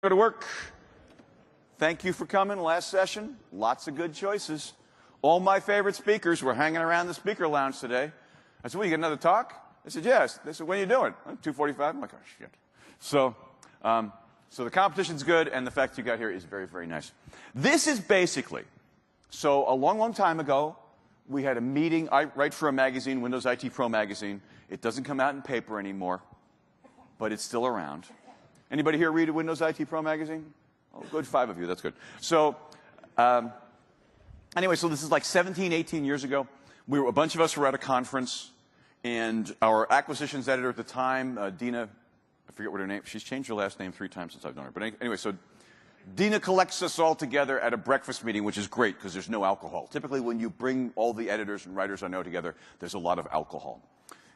Go to work. Thank you for coming. Last session, lots of good choices. All my favorite speakers were hanging around the speaker lounge today. I said, well, you got another talk? They said, yes. They said, when are you doing? 2:45. I'm like, oh, shit. So the competition's good, and the fact you got here is very, very nice. This is basically, so a long, long time ago, we had a meeting. I write for a magazine, Windows IT Pro magazine. It doesn't come out in paper anymore, but it's still around. Anybody here read a Windows IT Pro magazine? Oh, good, 5 of you. That's good. So anyway, so this is like 17, 18 years ago. A bunch of us were at a conference, and our acquisitions editor at the time, Dina, I forget what her name, she's changed her last name 3 times since I've known her. But anyway, so Dina collects us all together at a breakfast meeting, which is great because there's no alcohol. Typically, when you bring all the editors and writers I know together, there's a lot of alcohol.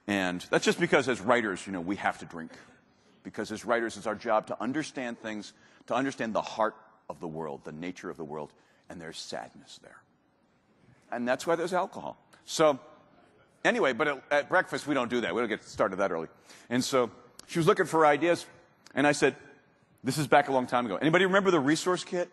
And that's just because as writers, you know, we have to drink. Because as writers, it's our job to understand things, to understand the heart of the world, the nature of the world, and there's sadness there. And that's why there's alcohol. So anyway, but at breakfast, we don't do that. We don't get started that early. And so she was looking for ideas, and I said, this is back a long time ago. Anybody remember the resource kit?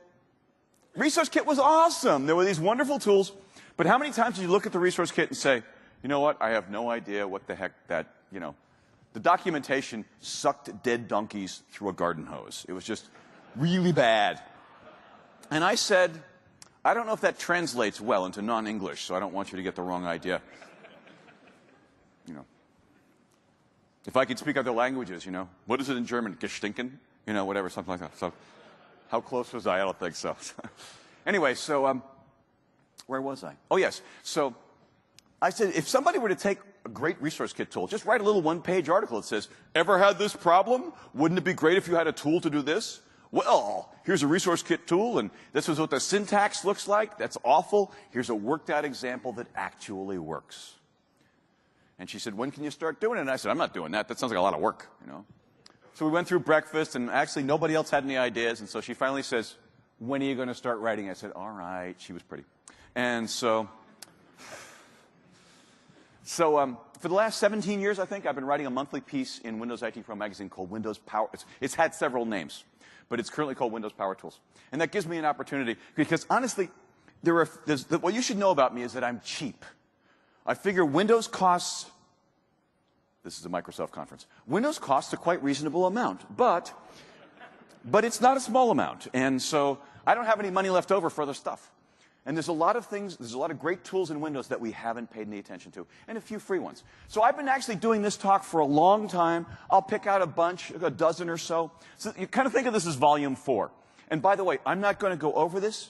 Resource kit was awesome. There were these wonderful tools, but how many times did you look at the resource kit and say, you know what, I have no idea what the heck that, you know, the documentation sucked dead donkeys through a garden hose. It was just really bad. And I said, I don't know if that translates well into non-English, so I don't want you to get the wrong idea. You know, if I could speak other languages, you know, what is it in German? Gestinken? You know, whatever, something like that. So how close was I? I don't think so. Anyway, so where was I? Oh, yes. So I said, if somebody were to take a great resource kit tool, just write a little one-page article that says, ever had this problem? Wouldn't it be great if you had a tool to do this? Well, here's a resource kit tool, and this is what the syntax looks like. That's awful. Here's a worked-out example that actually works. And she said, when can you start doing it? And I said, I'm not doing that. That sounds like a lot of work, you know. So we went through breakfast, and actually nobody else had any ideas, and so she finally says, when are you going to start writing? I said, all right. She was pretty. And so for the last 17 years, I think, I've been writing a monthly piece in Windows IT Pro magazine called Windows Power. It's had several names, but it's currently called Windows Power Tools. And that gives me an opportunity, because honestly, what you should know about me is that I'm cheap. I figure Windows costs, this is a Microsoft conference, Windows costs a quite reasonable amount, but it's not a small amount. And so I don't have any money left over for other stuff. And there's a lot of things, there's a lot of great tools in Windows that we haven't paid any attention to, and a few free ones. So I've been actually doing this talk for a long time. I'll pick out a bunch, a dozen or so. So you kind of think of this as volume 4. And by the way, I'm not going to go over this,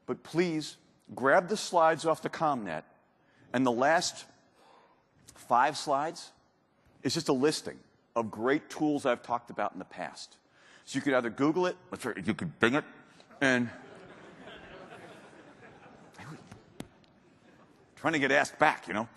but please grab the slides off the ComNet, and the last 5 slides is just a listing of great tools I've talked about in the past. So you could either Google it, or you could Bing it, and trying to get asked back, you know.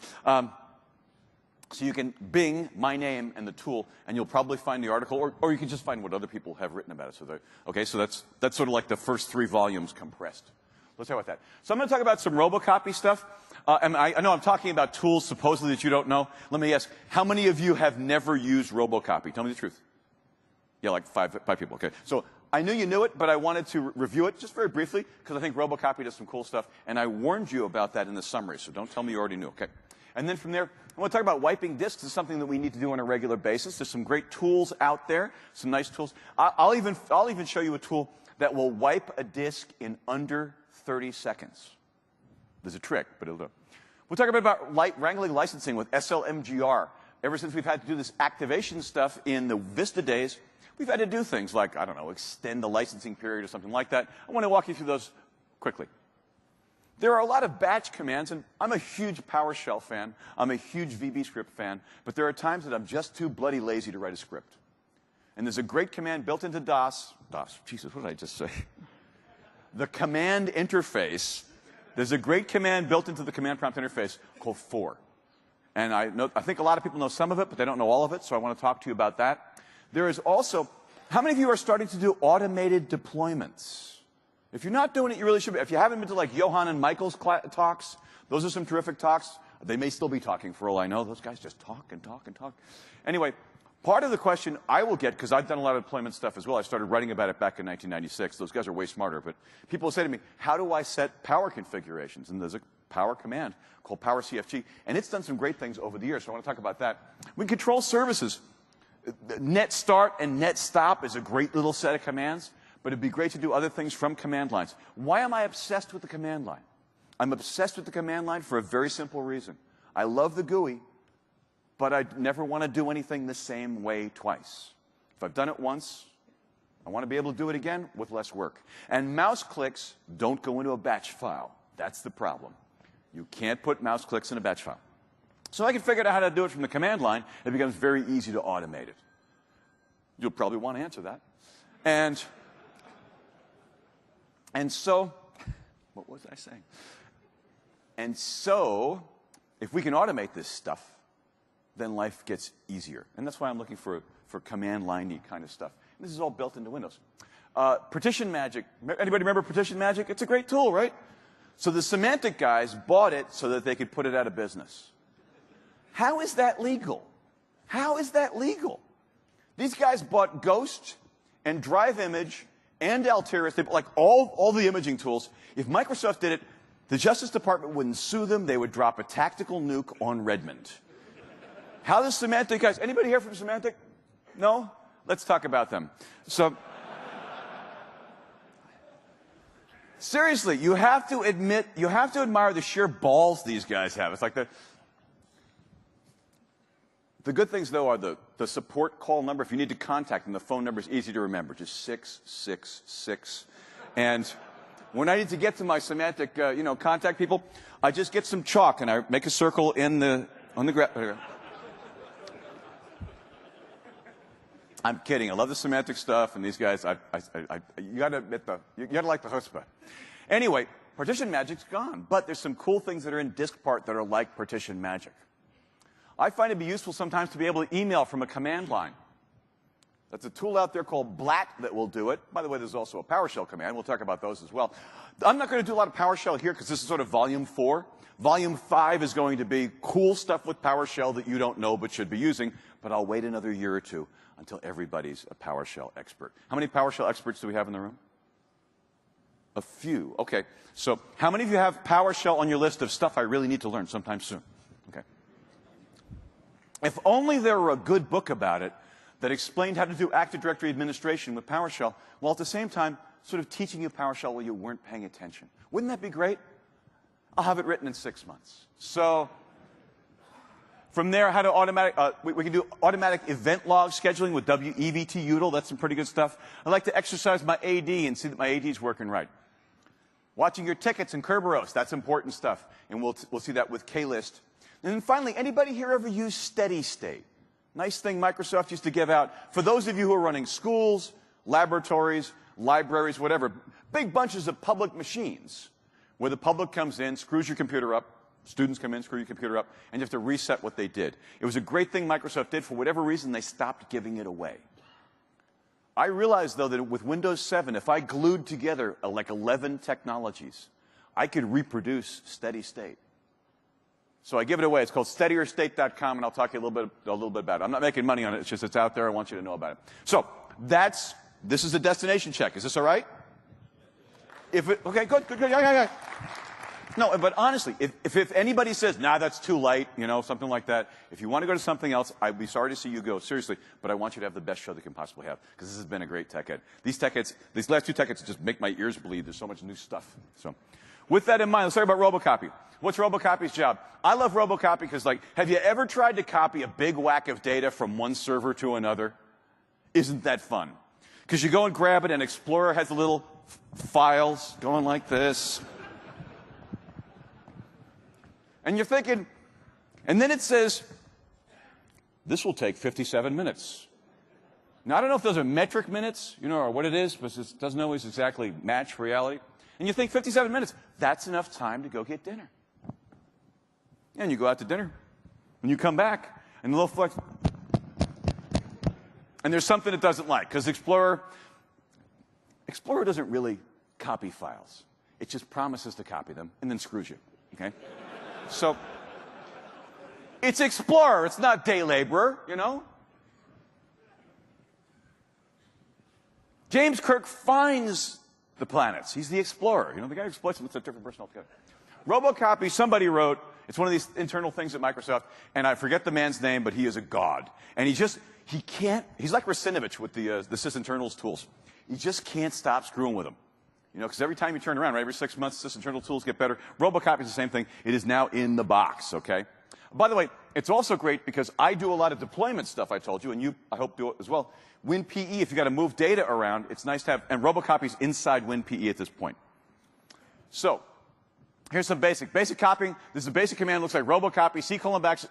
So you can Bing my name and the tool, and you'll probably find the article, or you can just find what other people have written about it. So okay, so that's sort of like the first 3 volumes compressed. Let's talk about that. So I'm going to talk about some robocopy stuff. And I know I'm talking about tools supposedly that you don't know. Let me ask, how many of you have never used robocopy? Tell me the truth. Yeah, like 5 people. Okay. So I knew you knew it, but I wanted to review it just very briefly because I think robocopy does some cool stuff, and I warned you about that in the summary, so don't tell me you already knew, okay? And then from there, I want to talk about wiping disks. It's something that we need to do on a regular basis. There's some great tools out there, some nice tools. I'll even show you a tool that will wipe a disk in under 30 seconds. There's a trick, but it'll do it. We'll talk about wrangling licensing with SLMGR. Ever since we've had to do this activation stuff in the Vista days, we've had to do things like, I don't know, extend the licensing period or something like that. I want to walk you through those quickly. There are a lot of batch commands, and I'm a huge PowerShell fan. I'm a huge VBScript fan, but there are times that I'm just too bloody lazy to write a script. And there's a great command built into DOS, Jesus, what did I just say? The command interface. There's a great command built into the command prompt interface called for. And I think a lot of people know some of it, but they don't know all of it, so I want to talk to you about that. There is also, how many of you are starting to do automated deployments? If you're not doing it, you really should be. If you haven't been to like Johan and Michael's talks, those are some terrific talks. They may still be talking for all I know. Those guys just talk and talk and talk. Anyway, Part of the question I will get, because I've done a lot of deployment stuff as well, I started writing about it back in 1996. Those guys are way smarter, but people say to me, how do I set power configurations? And there's a power command called power CFG, and it's done some great things over the years, so I want to talk about that. We can control services. Net start and net stop is a great little set of commands, but it'd be great to do other things from command lines. Why am I obsessed with the command line? I'm obsessed with the command line for a very simple reason. I love the GUI, but I never want to do anything the same way twice. If I've done it once, I want to be able to do it again with less work. And mouse clicks don't go into a batch file. That's the problem. You can't put mouse clicks in a batch file. So I can figure out how to do it from the command line. It becomes very easy to automate it. You'll probably want to answer that. And so, what was I saying? And so, if we can automate this stuff, then life gets easier. And that's why I'm looking for command line-y kind of stuff. And this is all built into Windows. Partition Magic. Anybody remember Partition Magic? It's a great tool, right? So the Symantec guys bought it so that they could put it out of business. How is that legal? How is that legal? These guys bought Ghost and Drive Image and Altiris. They bought like all the imaging tools. If Microsoft did it, the Justice Department wouldn't sue them. They would drop a tactical nuke on Redmond. How does Symantec guys, anybody here from Symantec? No? Let's talk about them. So, seriously, you have to admit, you have to admire the sheer balls these guys have. It's like the good things, though, are the support call number. If you need to contact them, the phone number is easy to remember, just 666. And when I need to get to my Symantec, contact people, I just get some chalk and I make a circle on the ground. I'm kidding. I love the Symantec stuff, and these guys, you gotta admit you gotta like the chutzpah. Anyway, Partition Magic's gone, but there's some cool things that are in DiskPart that are like Partition Magic. I find it be useful sometimes to be able to email from a command line. That's a tool out there called BLAT that will do it. By the way, there's also a PowerShell command. We'll talk about those as well. I'm not going to do a lot of PowerShell here because this is sort of Volume 4. Volume 5 is going to be cool stuff with PowerShell that you don't know but should be using, but I'll wait another year or two until everybody's a PowerShell expert. How many PowerShell experts do we have in the room? A few. Okay. So how many of you have PowerShell on your list of stuff I really need to learn sometime soon? Okay. If only there were a good book about it that explained how to do Active Directory administration with PowerShell, while at the same time sort of teaching you PowerShell while you weren't paying attention. Wouldn't that be great? I'll have it written in 6 months. So from there, how to we can do automatic event log scheduling with WEVT util. That's some pretty good stuff. I like to exercise my AD and see that my AD is working right. Watching your tickets in Kerberos, that's important stuff. And we'll see that with KList. And then finally, anybody here ever use steady state? Nice thing Microsoft used to give out. For those of you who are running schools, laboratories, libraries, whatever, big bunches of public machines where the public comes in, screws your computer up, students come in, screw your computer up, and you have to reset what they did. It was a great thing Microsoft did. For whatever reason, they stopped giving it away. I realized, though, that with Windows 7, if I glued together like 11 technologies, I could reproduce steady state. So I give it away. It's called steadierstate.com, and I'll talk to you a little bit about it. I'm not making money on it. It's just it's out there. I want you to know about it. So this is a destination check. Is this all right? Okay, good. Yeah. No, but honestly, if anybody says, nah, that's too light, something like that, if you want to go to something else, I'd be sorry to see you go, seriously, but I want you to have the best show they can possibly have, because this has been a great TechEd. These last two TechEds just make my ears bleed. There's so much new stuff. So, with that in mind, let's talk about Robocopy. What's Robocopy's job? I love Robocopy because, have you ever tried to copy a big whack of data from one server to another? Isn't that fun? Because you go and grab it, and Explorer has the little files going like this. And you're thinking, and then it says, this will take 57 minutes. Now, I don't know if those are metric minutes, or what it is, but it doesn't always exactly match reality. And you think 57 minutes, that's enough time to go get dinner. And you go out to dinner, and you come back, and the little flex, and there's something it doesn't like, because Explorer doesn't really copy files. It just promises to copy them, and then screws you, okay? So, it's Explorer, it's not day laborer, James Kirk finds the planets. He's the explorer. You know, the guy who exploits them, it's a different person altogether. Robocopy, somebody wrote, it's one of these internal things at Microsoft, and I forget the man's name, but he is a god. And he can't, he's like Rasinovich with the sysinternals tools. You just can't stop screwing with them. You know, because every time you turn around, right, every 6 months, sysinternal tools get better. Robocopy is the same thing. It is now in the box, okay? By the way, it's also great because I do a lot of deployment stuff, I told you, and you, I hope, do it as well. WinPE, if you've got to move data around, it's nice to have, and Robocopy's inside WinPE at this point. So, here's some basic copying. This is a basic command, looks like Robocopy, C:\\.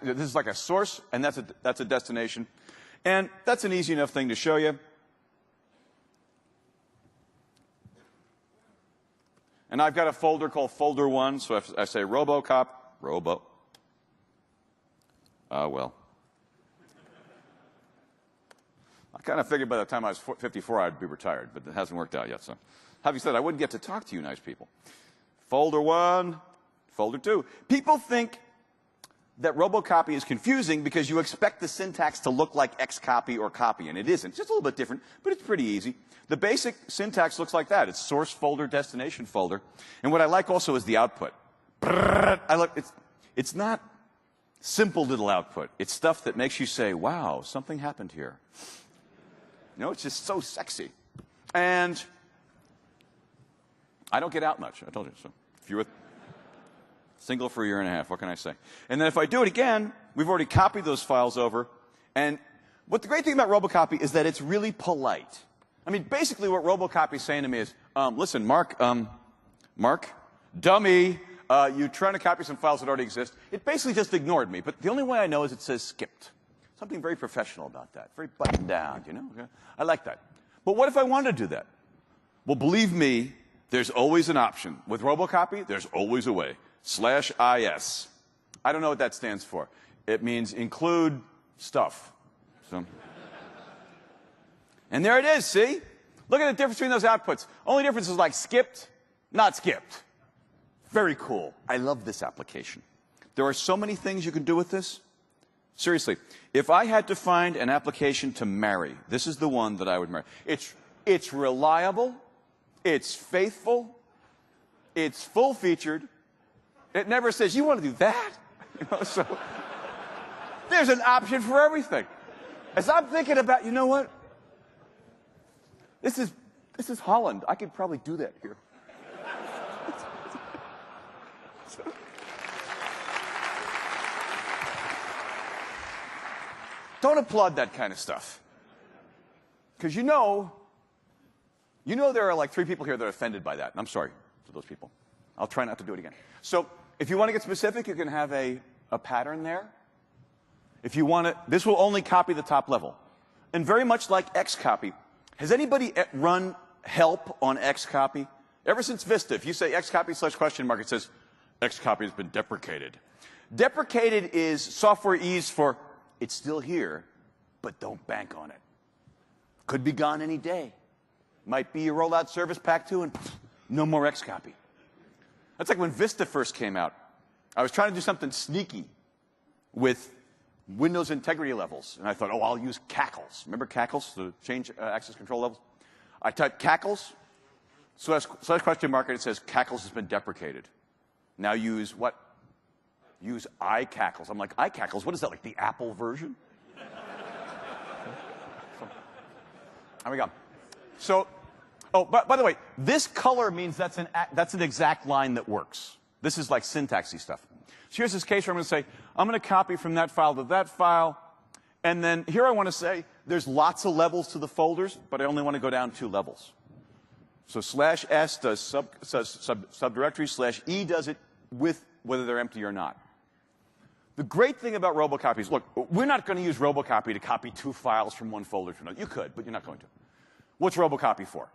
This is like a source, and that's a destination. And that's an easy enough thing to show you. And I've got a folder called folder 1, so if I say Robocop, well. I kind of figured by the time I was 54 I'd be retired, but it hasn't worked out yet. So, having said that, I wouldn't get to talk to you nice people. Folder 1, folder 2. People think that Robocopy is confusing because you expect the syntax to look like Xcopy or copy, and it isn't. It's just a little bit different, but it's pretty easy. The basic syntax looks like that. It's source folder, destination folder. And what I like also is the output. It's not simple little output. It's stuff that makes you say, wow, something happened here. You know, it's just so sexy. And I don't get out much, I told you. So if you're single for a year and a half, what can I say? And then if I do it again, we've already copied those files over. And what the great thing about Robocopy is that it's really polite. I mean, basically what Robocopy is saying to me is, listen, Mark, dummy, you're trying to copy some files that already exist. It basically just ignored me. But the only way I know is it says skipped. Something very professional about that. Very buttoned down, you know? I like that. But what if I wanted to do that? Well, believe me, there's always an option. With Robocopy, there's always a way. /is. I don't know what that stands for. It means include stuff. So. And there it is, see? Look at the difference between those outputs. Only difference is like skipped, not skipped. Very cool. I love this application. There are so many things you can do with this. Seriously, if I had to find an application to marry, this is the one that I would marry. It's reliable, it's faithful, it's full-featured. It never says, you want to do that? You know, so there's an option for everything. As I'm thinking about, you know what? This is Holland. I could probably do that here. Don't applaud that kind of stuff. Because you know there are like 3 people here that are offended by that. And I'm sorry to those people. I'll try not to do it again. So if you want to get specific, you can have a pattern there. If you want to, this will only copy the top level. And very much like Xcopy, has anybody run help on Xcopy? Ever since Vista, if you say Xcopy /?, it says Xcopy has been deprecated. Deprecated is software ease for it's still here, but don't bank on it. Could be gone any day. Might be you roll out Service Pack 2 and no more Xcopy. That's like when Vista first came out. I was trying to do something sneaky with Windows integrity levels. And I thought, oh, I'll use cackles. Remember cackles, the change access control levels? I typed cackles, /?, and it says cackles has been deprecated. Now use what? Use iCackles. I'm like, iCackles? What is that, like the Apple version? There we go. So, oh, by the way, this color means that's an exact line that works. This is like syntaxy stuff. So here's this case where I'm going to say, I'm going to copy from that file to that file. And then here I want to say, there's lots of levels to the folders, but I only want to go down 2 levels. So /s does subdirectory, /e does it with whether they're empty or not. The great thing about Robocopy is, look, we're not going to use Robocopy to copy 2 files from one folder to another. You could, but you're not going to. What's Robocopy for?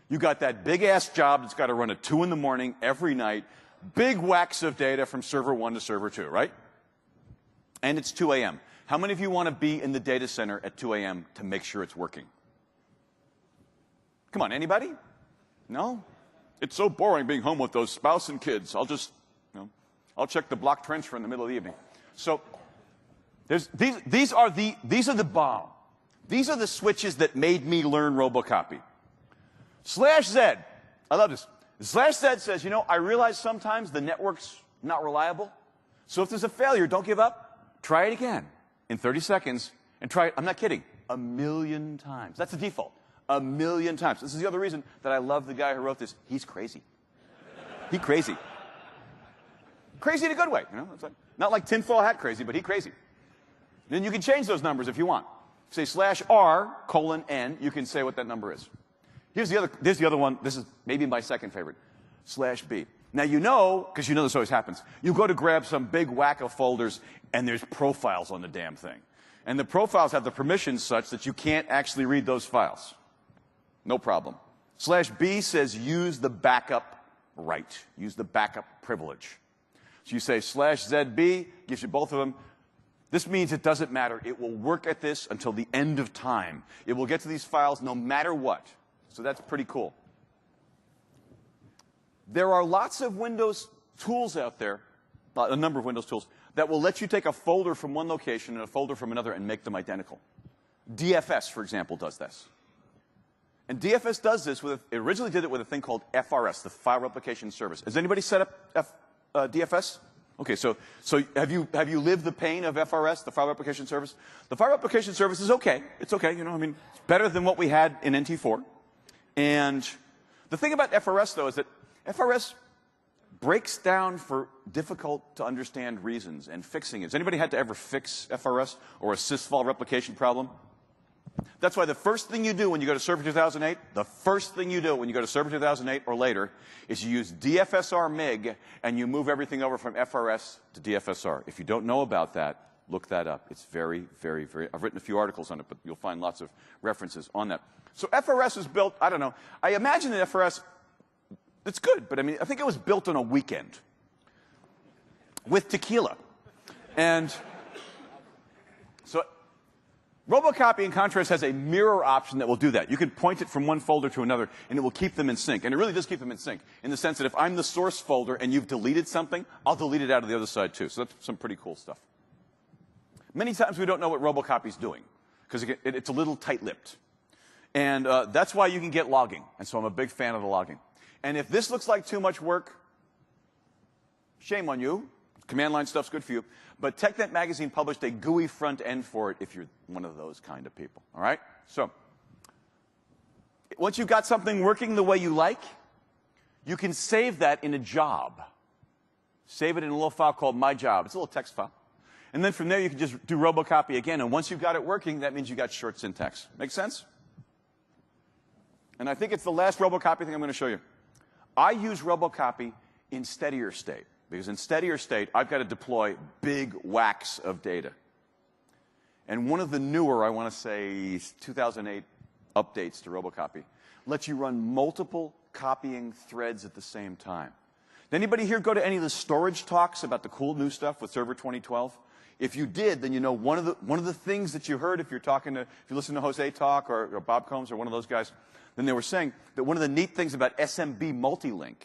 You got that big-ass job that's got to run at 2 in the morning every night, big whacks of data from server 1 to server 2, right? And it's 2 a.m. How many of you want to be in the data center at 2 a.m. to make sure it's working? Come on, anybody? No? It's so boring being home with those spouse and kids. I'll just, I'll check the block transfer in the middle of the evening. So these are the bomb. These are the switches that made me learn Robocopy. /Z. I love this. /Z says, you know, I realize sometimes the network's not reliable. So if there's a failure, don't give up. Try it again in 30 seconds and try it, I'm not kidding, 1,000,000 times. That's the default. 1,000,000 times. This is the other reason that I love the guy who wrote this. He's crazy. He crazy. Crazy in a good way. You know? It's like, not like tinfoil hat crazy, but he crazy. Then you can change those numbers if you want. Say /R:(N), you can say what that number is. Here's the other one. This is maybe my second favorite. /B. Now you know, because you know this always happens, you go to grab some big whack of folders and there's profiles on the damn thing. And the profiles have the permissions such that you can't actually read those files. No problem. /B says use the backup right. Use the backup privilege. So you say /ZB, gives you both of them. This means it doesn't matter. It will work at this until the end of time. It will get to these files no matter what. So that's pretty cool. There are lots of Windows tools out there, a number of Windows tools, that will let you take a folder from one location and a folder from another and make them identical. DFS, for example, does this. And DFS does this with, it originally did it with a thing called FRS, the File Replication Service. Has anybody set up DFS? Okay, so have you lived the pain of FRS, the File Replication Service? The File Replication Service is okay. It's okay, you know, I mean, it's better than what we had in NT4. And the thing about FRS, though, is that FRS breaks down for difficult to understand reasons and fixing it. Has anybody had to ever fix FRS or a sysfile replication problem? That's why the first thing you do when you go to Server 2008, the first thing you do when you go to Server 2008 or later is you use DFSR MIG and you move everything over from FRS to DFSR. If you don't know about that, look that up. It's very, very, very, I've written a few articles on it, but you'll find lots of references on that. So FRS is built, I don't know, I imagine that FRS, it's good, but I mean, I think it was built on a weekend with tequila. And so Robocopy, in contrast, has a mirror option that will do that. You can point it from one folder to another, and it will keep them in sync. And it really does keep them in sync, in the sense that if I'm the source folder and you've deleted something, I'll delete it out of the other side, too. So that's some pretty cool stuff. Many times we don't know what Robocopy's doing, because it's a little tight-lipped. And that's why you can get logging. And so I'm a big fan of the logging. And if this looks like too much work, shame on you. Command line stuff's good for you. But TechNet Magazine published a GUI front end for it if you're one of those kind of people. All right? So once you've got something working the way you like, you can save that in a job. Save it in a little file called My Job. It's a little text file. And then from there, you can just do Robocopy again. And once you've got it working, that means you got short syntax. Make sense? And I think it's the last Robocopy thing I'm going to show you. I use Robocopy in steadier state. Because in steadier state, I've got to deploy big whacks of data. And one of the newer, I want to say, 2008 updates to Robocopy lets you run multiple copying threads at the same time. Did anybody here go to any of the storage talks about the cool new stuff with Server 2012? If you did, then you know one of the things that you heard if you listen to Jose talk or Bob Combs or one of those guys, then they were saying that one of the neat things about SMB multilink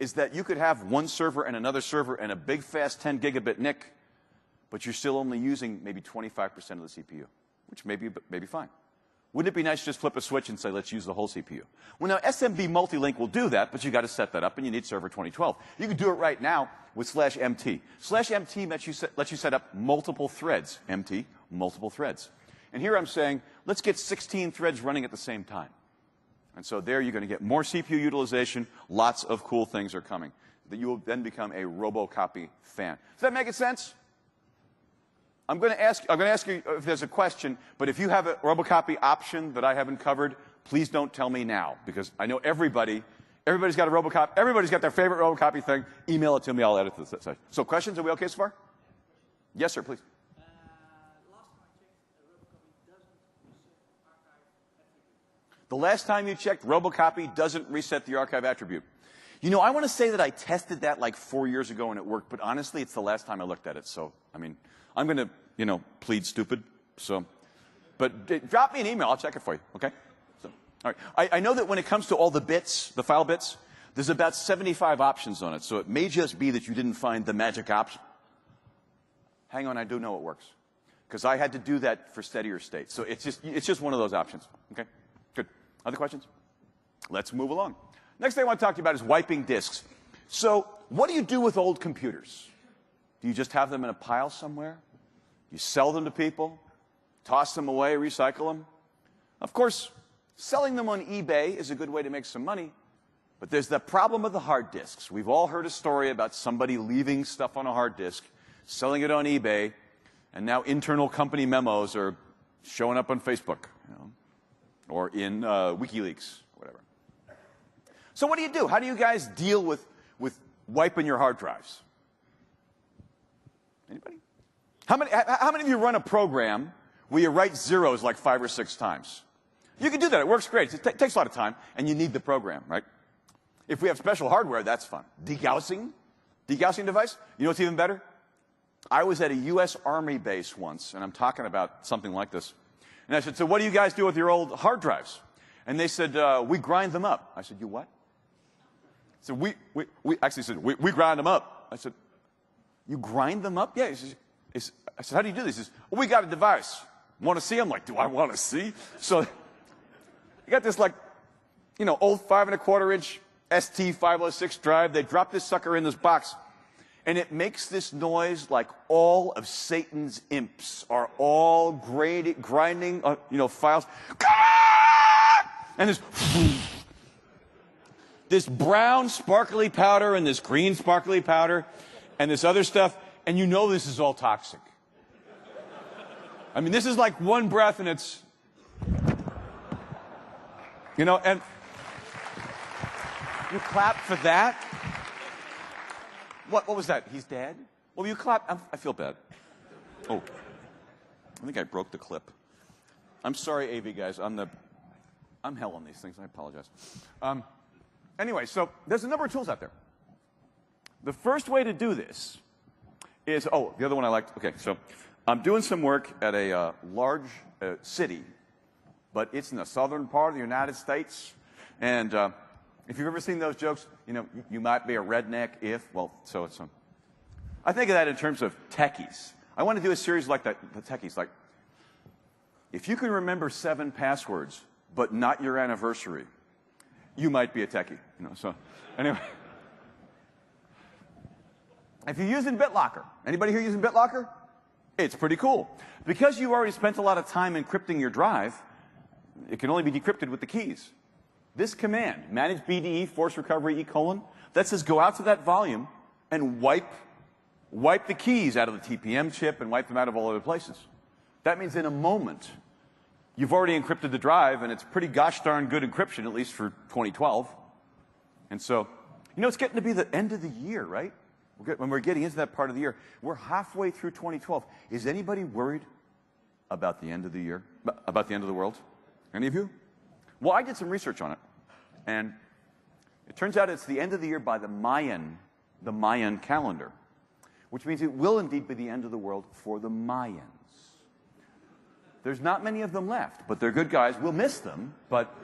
is that you could have one server and another server and a big fast 10 gigabit NIC, but you're still only using maybe 25% of the CPU, which may be fine. Wouldn't it be nice to just flip a switch and say, let's use the whole CPU? Well, now, SMB multilink will do that, but you've got to set that up, and you need Server 2012. You can do it right now with /MT. /MT lets you set up multiple threads. MT, multiple threads. And here I'm saying, let's get 16 threads running at the same time. And so there you're going to get more CPU utilization. Lots of cool things are coming. That you will then become a Robocopy fan. Does that make sense? I'm going to ask you if there's a question, but if you have a Robocopy option that I haven't covered, please don't tell me now, because I know everybody's got a Robocopy, everybody's got their favorite Robocopy thing. Email it to me, I'll edit this. So questions, are we okay so far? Yes, sir, please. The last time you checked, Robocopy doesn't reset the archive attribute. You know, I want to say that I tested that like 4 years ago and it worked, but honestly, it's the last time I looked at it. So, I mean, I'm going to, you know, plead stupid. So, but drop me an email. I'll check it for you. Okay? So, all right. I know that when it comes to all the bits, the file bits, there's about 75 options on it. So it may just be that you didn't find the magic option. Hang on, I do know it works, because I had to do that for steadier state. So it's just one of those options. Okay? Good. Other questions? Let's move along. Next thing I want to talk to you about is wiping disks. So what do you do with old computers? Do you just have them in a pile somewhere? You sell them to people? Toss them away, recycle them? Of course, selling them on eBay is a good way to make some money, but there's the problem of the hard disks. We've all heard a story about somebody leaving stuff on a hard disk, selling it on eBay, and now internal company memos are showing up on Facebook, or in WikiLeaks, whatever. So what do? How do you guys deal with wiping your hard drives? Anybody? How many of you run a program where you write zeros like 5 or 6 times? You can do that. It works great. It takes a lot of time, and you need the program, right? If we have special hardware, that's fun. Degaussing device. You know what's even better? I was at a U.S. Army base once, and I'm talking about something like this. And I said, so what do you guys do with your old hard drives? And they said, we grind them up. I said, you what? So we actually said, we grind them up. I said, you grind them up? Yeah. I said, how do you do this? He says, well, we got a device. Want to see? I'm like, do I want to see? So you got this, like, old 5 1/4 inch ST506 drive. They drop this sucker in this box, and it makes this noise like all of Satan's imps are all grinding, files. And this brown sparkly powder and this green sparkly powder and this other stuff, and this is all toxic. I mean, this is like one breath, and it's, and you clap for that? What was that? He's dead? Well, you clap. I feel bad. Oh, I think I broke the clip. I'm sorry, AV guys. I'm hell on these things. I apologize. Anyway, so there's a number of tools out there. The first way to do this is, the other one I liked. Okay, so I'm doing some work at a large city, but it's in the southern part of the United States. And if you've ever seen those jokes, you might be a redneck if, so it's I think of that in terms of techies. I want to do a series like that, the techies. Like, if you can remember 7 passwords, but not your anniversary, you might be a techie. So anyway. If you're using BitLocker, anybody here using BitLocker? It's pretty cool. Because you already spent a lot of time encrypting your drive, it can only be decrypted with the keys. This command, manage BDE, force recovery, : that says go out to that volume and wipe the keys out of the TPM chip and wipe them out of all other places. That means in a moment, you've already encrypted the drive, and it's pretty gosh darn good encryption, at least for 2012. And so, it's getting to be the end of the year, right? When we're getting into that part of the year, we're halfway through 2012. Is anybody worried about the end of the year, about the end of the world? Any of you? Well, I did some research on it, and it turns out it's the end of the year by the Mayan calendar, which means it will indeed be the end of the world for the Mayans. There's not many of them left, but they're good guys. We'll miss them, but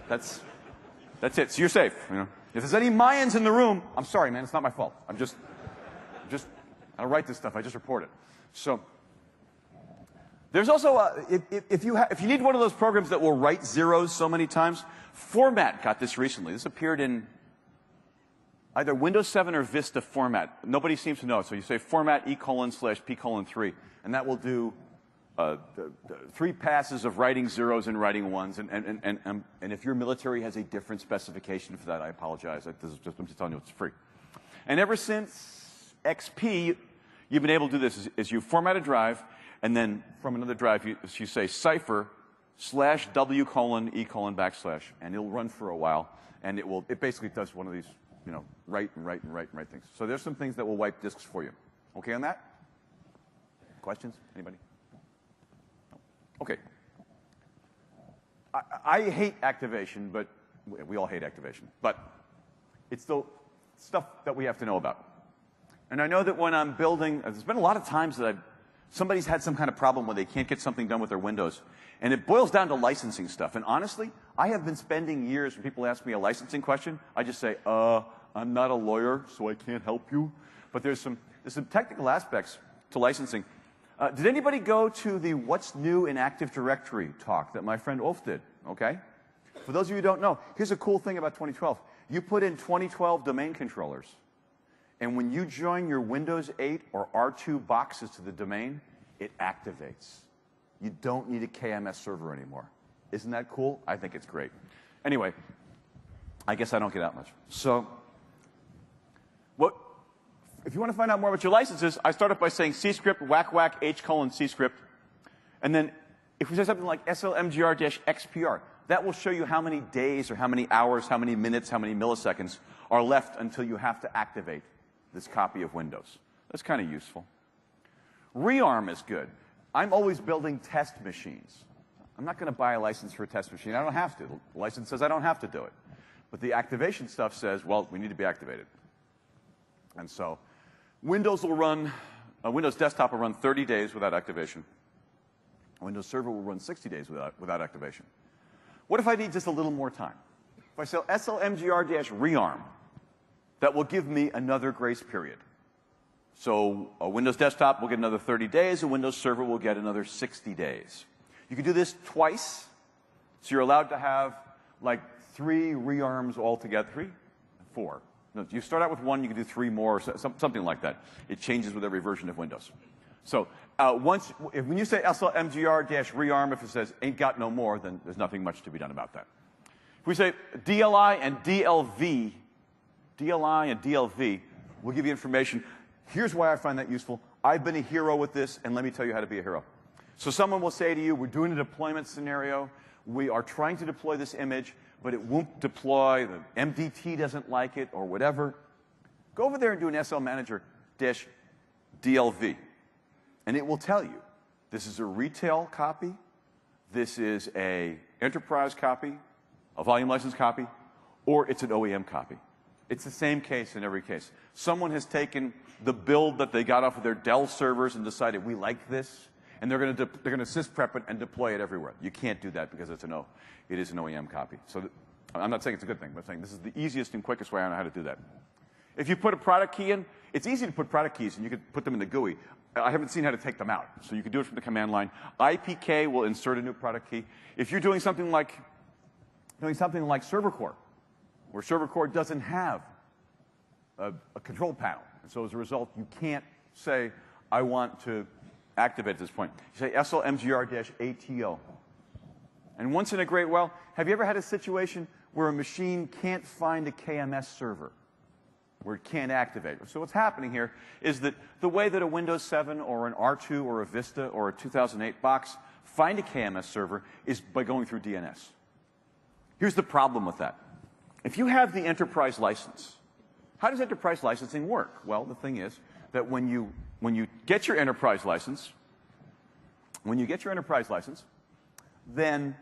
that's it. So you're safe. If there's any Mayans in the room, I'm sorry, man. It's not my fault. I don't write this stuff. I just report it. So there's also if you need one of those programs that will write zeros so many times, Format got this recently. This appeared in either Windows 7 or Vista Format. Nobody seems to know. So you say Format :P:3, and that will do 3 passes of writing zeros and writing ones. And if your military has a different specification for that, I apologize. I'm just telling you it's free. And ever since XP, you've been able to do this: is you format a drive, and then from another drive, you say cipher /W::E://, and it'll run for a while, and it basically does one of these, write things. So there's some things that will wipe disks for you. Okay on that? Questions? Anybody? Okay. I hate activation, but we all hate activation. But it's the stuff that we have to know about. And I know that when I'm building, there's been a lot of times that somebody's had some kind of problem where they can't get something done with their Windows. And it boils down to licensing stuff. And honestly, I have been spending years when people ask me a licensing question, I just say, I'm not a lawyer, so I can't help you. But there's some technical aspects to licensing. Did anybody go to the What's New in Active Directory talk that my friend Ulf did? Okay. For those of you who don't know, here's a cool thing about 2012. You put in 2012 domain controllers, and when you join your Windows 8 or R2 boxes to the domain, it activates. You don't need a KMS server anymore. Isn't that cool? I think it's great. Anyway, I guess I don't get out much. So, if you want to find out more about your licenses, I start off by saying C script, whack whack, H colon C script. And then if we say something like SLMGR-XPR, that will show you how many days or how many hours, how many minutes, how many milliseconds are left until you have to activate this copy of Windows. That's kind of useful. Rearm is good. I'm always building test machines. I'm not going to buy a license for a test machine. I don't have to. The license says I don't have to do it. But the activation stuff says, well, we need to be activated. And so Windows Desktop will run 30 days without activation. Windows Server will run 60 days without activation. What if I need just a little more time? If I say SLMGR-rearm, that will give me another grace period. So a Windows Desktop will get another 30 days, a Windows Server will get another 60 days. You can do this twice, so you're allowed to have like 3 rearms altogether. 3? 4. No, you start out with 1, you can do 3 more, something like that. It changes with every version of Windows. So when you say SLMGR-rearm, if it says ain't got no more, then there's nothing much to be done about that. If we say DLI and DLV will give you information. Here's why I find that useful. I've been a hero with this, and let me tell you how to be a hero. So someone will say to you, we're doing a deployment scenario. We are trying to deploy this image, but it won't deploy. The MDT doesn't like it, or whatever. Go over there and do an SL Manager-DLV. And it will tell you, this is a retail copy, this is an enterprise copy, a volume license copy, or it's an OEM copy. It's the same case in every case. Someone has taken the build that they got off of their Dell servers and decided, we like this, and they're going to sysprep it and deploy it everywhere. You can't do that because it is an OEM copy. So I'm not saying it's a good thing, but I'm saying this is the easiest and quickest way I know how to do that. If you put a product key in, it's easy to put product keys, and you could put them in the GUI. I haven't seen how to take them out, so you can do it from the command line. IPK will insert a new product key. If you're doing something like server core, where server core doesn't have a control panel, and so as a result, you can't say, I want to activate at this point. You say SLMGR-ATO. And once in a great while, have you ever had a situation where a machine can't find a KMS server, where it can't activate? So what's happening here is that the way that a Windows 7 or an R2 or a Vista or a 2008 box find a KMS server is by going through DNS. Here's the problem with that. If you have the enterprise license, how does enterprise licensing work? Well, the thing is that when you get your enterprise license, then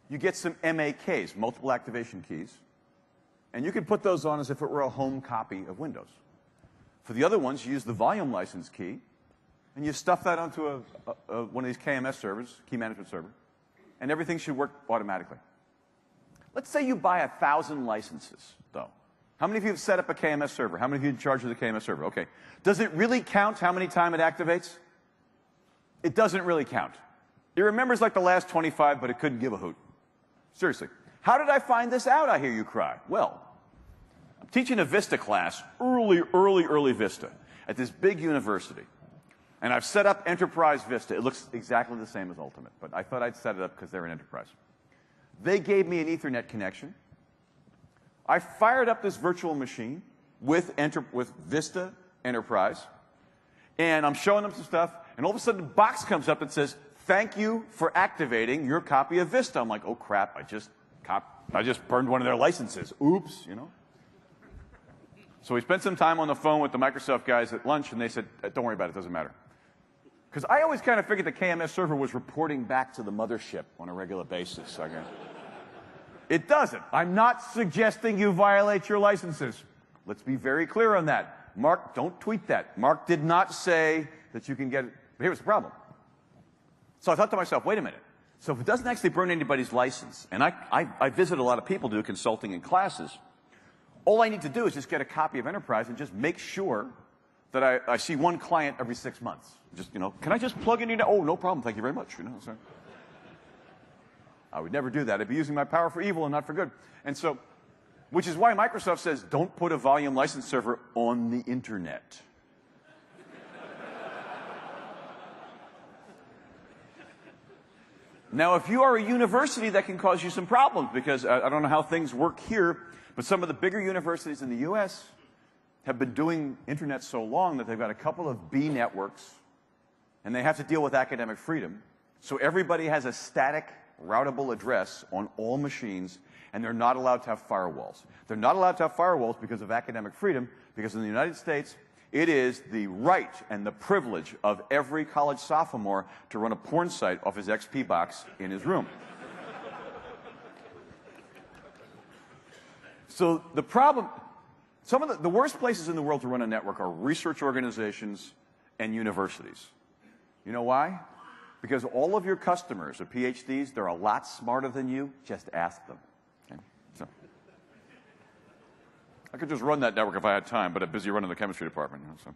you get some MAKs, multiple activation keys, and you can put those on as if it were a home copy of Windows. For the other ones, you use the volume license key, and you stuff that onto one of these KMS servers, key management server, and everything should work automatically. Let's say you buy 1,000 licenses, though. How many of you have set up a KMS server? How many of you are in charge of the KMS server? Okay. Does it really count how many times it activates? It doesn't really count. It remembers like the last 25, but it couldn't give a hoot. Seriously. How did I find this out, I hear you cry? Well, I'm teaching a Vista class, early Vista, at this big university. And I've set up Enterprise Vista. It looks exactly the same as Ultimate, but I thought I'd set it up because they're an enterprise. They gave me an Ethernet connection. I fired up this virtual machine with Vista Enterprise, and I'm showing them some stuff, and all of a sudden a box comes up that says, thank you for activating your copy of Vista. I'm like, oh crap, I just burned one of their licenses. Oops, you know. So we spent some time on the phone with the Microsoft guys at lunch, and they said, don't worry about it, it doesn't matter. Because I always kind of figured the KMS server was reporting back to the mothership on a regular basis. It doesn't. I'm not suggesting you violate your licenses. Let's be very clear on that. Mark, don't tweet that. Mark did not say that you can get it. But here's the problem. So I thought to myself, wait a minute. So if it doesn't actually burn anybody's license, and I visit a lot of people to do consulting and classes, all I need to do is just get a copy of Enterprise and just make sure that I see one client every 6 months. Just, you know, can I just plug in? Oh, no problem. Thank you very much. You know, so. I would never do that. I'd be using my power for evil and not for good. And so, which is why Microsoft says, don't put a volume license server on the internet. Now, if you are a university, that can cause you some problems, because I don't know how things work here, but some of the bigger universities in the U.S. have been doing internet so long that they've got a couple of B networks, and they have to deal with academic freedom. So everybody has a static, routable address on all machines, and they're not allowed to have firewalls. They're not allowed to have firewalls because of academic freedom, because in the United States, it is the right and the privilege of every college sophomore to run a porn site off his XP box in his room. So the problem, some of the worst places in the world to run a network are research organizations and universities. You know why? Because all of your customers are PhDs. They're a lot smarter than you. Just ask them. Okay? So, I could just run that network if I had time, but I'm busy running the chemistry department. You know, so.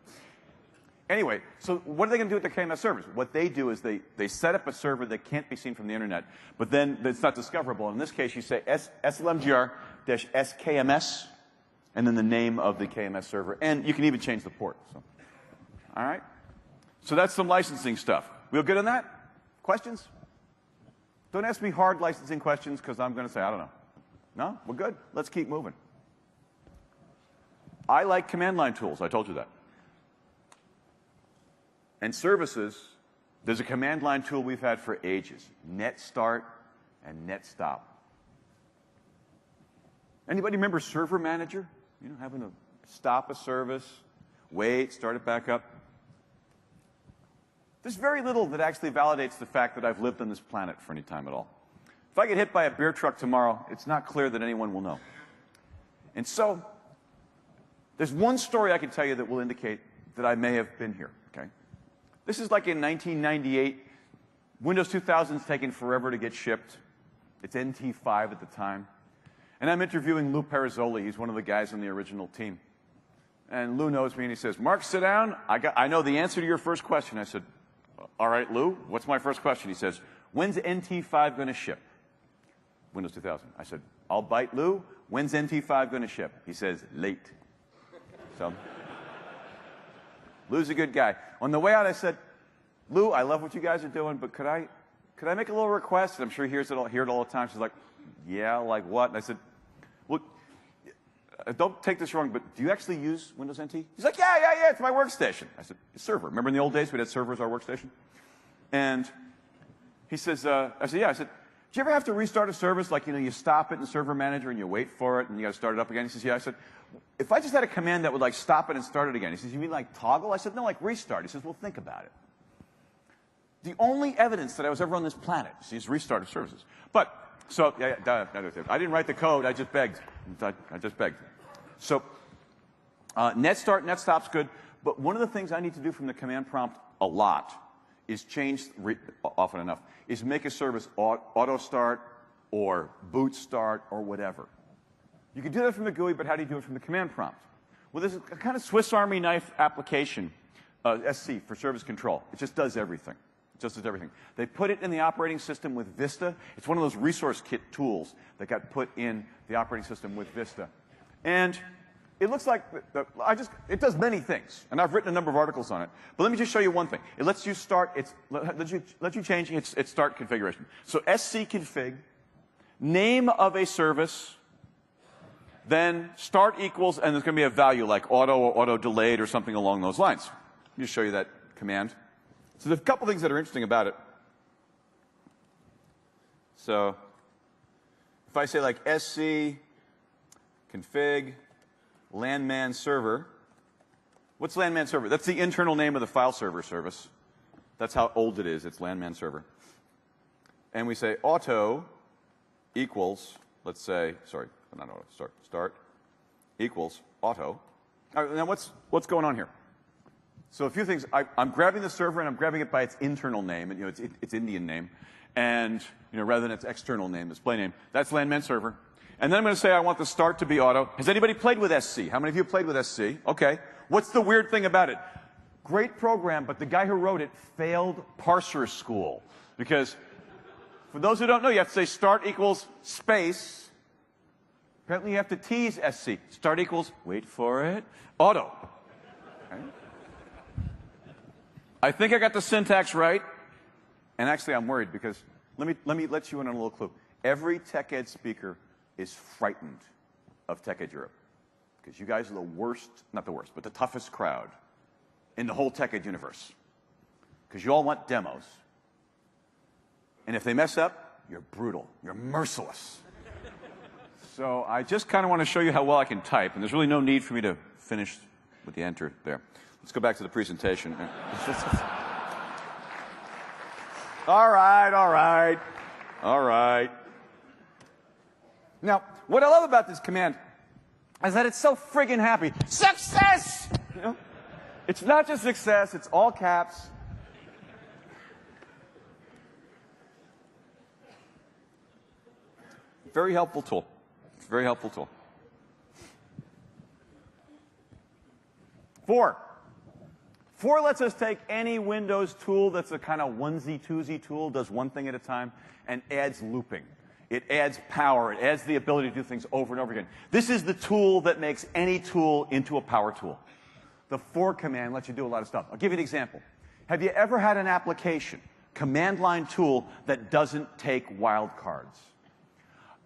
Anyway, so what are they going to do with their KMS servers? What they do is they set up a server that can't be seen from the internet, but then it's not discoverable. In this case, you say slmgr-skms, and then the name of the KMS server, and you can even change the port. So. All right? So that's some licensing stuff. We all good on that? Questions? Don't ask me hard licensing questions, because I'm going to say, I don't know. No? We're good. Let's keep moving. I like command line tools. I told you that. And services, there's a command line tool we've had for ages. netstart and netstop. Anybody remember Server Manager? You know, having to stop a service, wait, start it back up. There's very little that actually validates the fact that I've lived on this planet for any time at all. If I get hit by a beer truck tomorrow, it's not clear that anyone will know. And so, there's one story I can tell you that will indicate that I may have been here, okay? This is like in 1998. Windows 2000's taken forever to get shipped. It's NT5 at the time. And I'm interviewing Lou Perizzoli. He's one of the guys on the original team. And Lou knows me, and he says, Mark, sit down. I know the answer to your first question. I said, all right, Lou, what's my first question? He says, when's NT5 going to ship? Windows 2000. I said, I'll bite, Lou. When's NT5 going to ship? He says, late. So, Lou's a good guy. On the way out, I said, Lou, I love what you guys are doing, but could I make a little request? And I'm sure he hears it all the time. She's like, yeah, like what? And I said, well, don't take this wrong, but do you actually use Windows NT? He's like, yeah, it's my workstation. I said, server. Remember in the old days we had server as our workstation? And he says, I said, yeah. I said, do you ever have to restart a service? Like, you know, you stop it in Server Manager and you wait for it and you got to start it up again? He says, yeah. I said, if I just had a command that would like stop it and start it again. He says, you mean like toggle? I said, no, like restart. He says, well, think about it. The only evidence that I was ever on this planet is restart of services. But, so, I didn't write the code, I just begged. I just begged. So, netstart, netstop's good, but one of the things I need to do from the command prompt a lot is change, often enough, is make a service auto start or boot start or whatever. You can do that from the GUI, but how do you do it from the command prompt? Well, there's a kind of Swiss Army knife application, SC, for service control. It just does everything. It just does everything. They put it in the operating system with Vista. It's one of those resource kit tools that got put in the operating system with Vista. And it looks like, it does many things. And I've written a number of articles on it. But let me just show you one thing. It lets you start, lets you change its start configuration. So SC config, name of a service, then start equals, and there's going to be a value like auto or auto delayed or something along those lines. Let me just show you that command. So there's a couple things that are interesting about it. So if I say like SC config landman server, what's landman server? That's the internal name of the file server service. That's how old it is. It's landman server. And we say auto equals, let's say, sorry, not auto, start equals auto. All right, now what's going on here? So a few things. I'm grabbing the server and I'm grabbing it by its internal name, and you know its Indian name, and you know rather than its external name, display name. That's landman server. And then I'm going to say I want the start to be auto. Has anybody played with SC? How many of you have played with SC? Okay. What's the weird thing about it? Great program, but the guy who wrote it failed parser school because For those who don't know, you have to say start equals space. Apparently you have to tease SC. Start equals, wait for it, auto. Okay. I think I got the syntax right. And actually, I'm worried because let me let you in on a little clue. Every TechEd speaker is frightened of TechEd Europe because you guys are the worst, not the worst, but the toughest crowd in the whole TechEd universe because you all want demos. And if they mess up, you're brutal. You're merciless. So I just kind of want to show you how well I can type, and there's really no need for me to finish with the enter there. Let's go back to the presentation. All right, all right, all right. Now, what I love about this command is that it's so friggin' happy. Success! You know? It's not just success, it's all caps. Very helpful tool. Very helpful tool. 4. 4 lets us take any Windows tool that's a kind of onesie-twosie tool, does one thing at a time, and adds looping. It adds power. It adds the ability to do things over and over again. This is the tool that makes any tool into a power tool. The 4 command lets you do a lot of stuff. I'll give you an example. Have you ever had an application, command line tool, that doesn't take wildcards?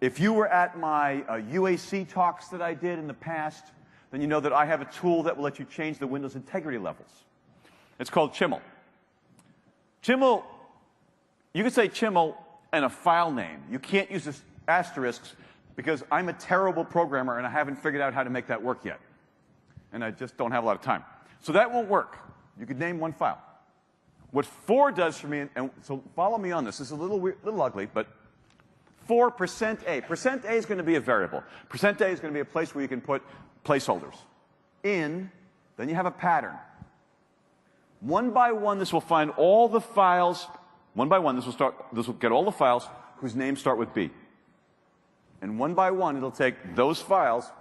If you were at my UAC talks that I did in the past, then you know that I have a tool that will let you change the Windows integrity levels. It's called Chimmel. Chimmel, you can say Chimmel and a file name. You can't use this asterisks because I'm a terrible programmer and I haven't figured out how to make that work yet. And I just don't have a lot of time. So that won't work. You could name one file. What 4 does for me, and so follow me on this. This is a little weird, little ugly, but 4 %A. %A is going to be a variable. %A is going to be a place where you can put placeholders. In, then you have a pattern. One by one, this will find all the files. One by one, this will get all the files whose names start with B. And one by one, it'll take those files,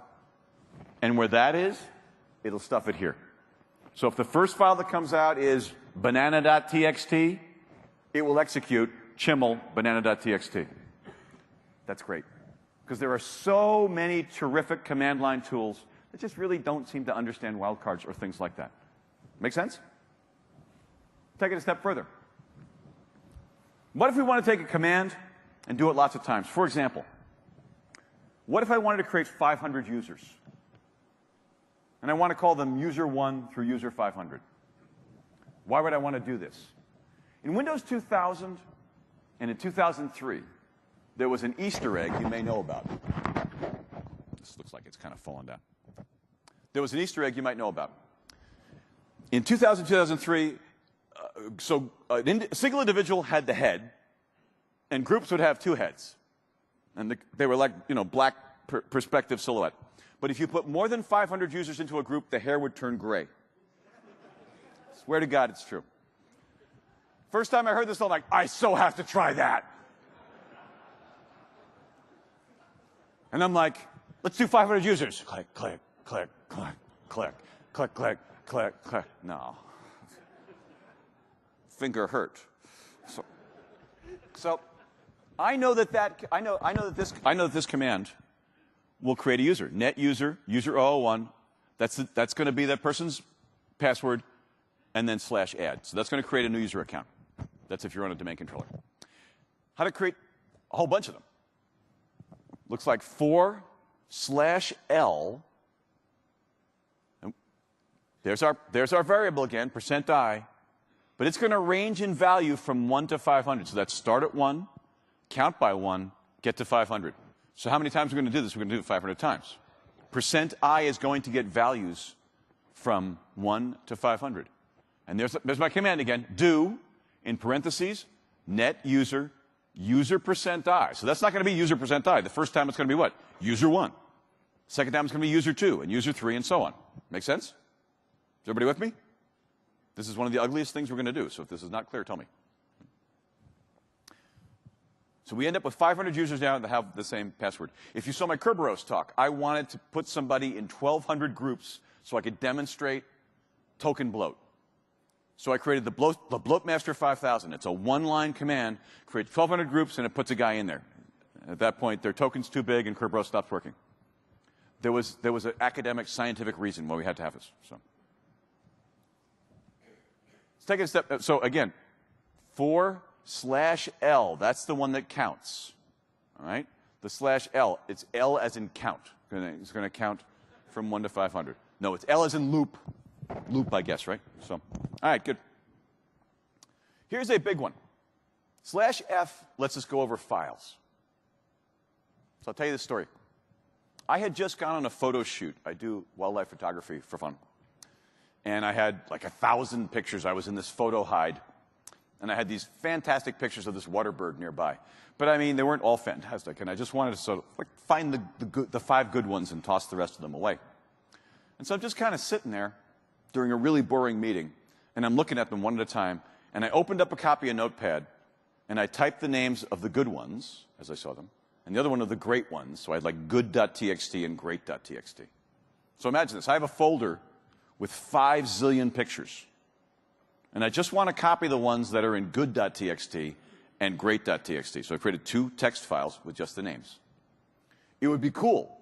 and where that is, it'll stuff it here. So if the first file that comes out is banana.txt, it will execute chimmel banana.txt. That's great. Because there are so many terrific command line tools that just really don't seem to understand wildcards or things like that. Make sense? Take it a step further. What if we want to take a command and do it lots of times? For example, what if I wanted to create 500 users? And I want to call them user 1 through user 500. Why would I want to do this? In Windows 2000 and in 2003, there was an Easter egg you may know about. This looks like it's kind of fallen down. There was an Easter egg you might know about. In 2000, 2003, a single individual had the head, and groups would have 2 heads. And they were like, you know, black perspective silhouette. But if you put more than 500 users into a group, the hair would turn gray. Swear to God, it's true. First time I heard this, I'm like, I so have to try that. And I'm like, let's do 500 users. Click, click, click, click, click, click, click, click, click. No. Finger hurt. So I know that this command will create a user. Net user, user 001. That's going to be that person's password, and then /add. So that's going to create a new user account. That's if you're on a domain controller. How to create a whole bunch of them. Looks like 4/L. There's our variable again, %I. But it's going to range in value from 1 to 500. So that's start at 1, count by 1, get to 500. So how many times are we going to do this? We're going to do it 500 times. %I is going to get values from 1 to 500. And there's my command again. Do, in parentheses, net user, user %I. So that's not going to be user %I. The first time it's going to be what? User 1. Second time it's going to be user 2 and user 3 and so on. Make sense? Is everybody with me? This is one of the ugliest things we're going to do. So if this is not clear, tell me. So we end up with 500 users now that have the same password. If you saw my Kerberos talk, I wanted to put somebody in 1,200 groups so I could demonstrate token bloat. So I created the bloat master 5000. It's a one-line command, create 1,200 groups, and it puts a guy in there. At that point, their token's too big, and Kerberos stops working. There was an academic, scientific reason why we had to have this. So let's take it a step. So again, 4/L, that's the one that counts. All right? The /L, it's L as in count. It's going to count from 1 to 500. No, it's L as in loop. Loop, I guess, right? So, all right, good. Here's a big one. /F lets us go over files. So I'll tell you this story. I had just gone on a photo shoot. I do wildlife photography for fun. And I had like 1,000 pictures. I was in this photo hide. And I had these fantastic pictures of this water bird nearby. But I mean, they weren't all fantastic. And I just wanted to sort of like find the 5 good ones and toss the rest of them away. And so I'm just kind of sitting there during a really boring meeting. And I'm looking at them one at a time. And I opened up a copy of Notepad. And I typed the names of the good ones, as I saw them, and the other one of the great ones. So I had like good.txt and great.txt. So imagine this. I have a folder with 5 zillion pictures. And I just want to copy the ones that are in good.txt and great.txt. So I created 2 text files with just the names. It would be cool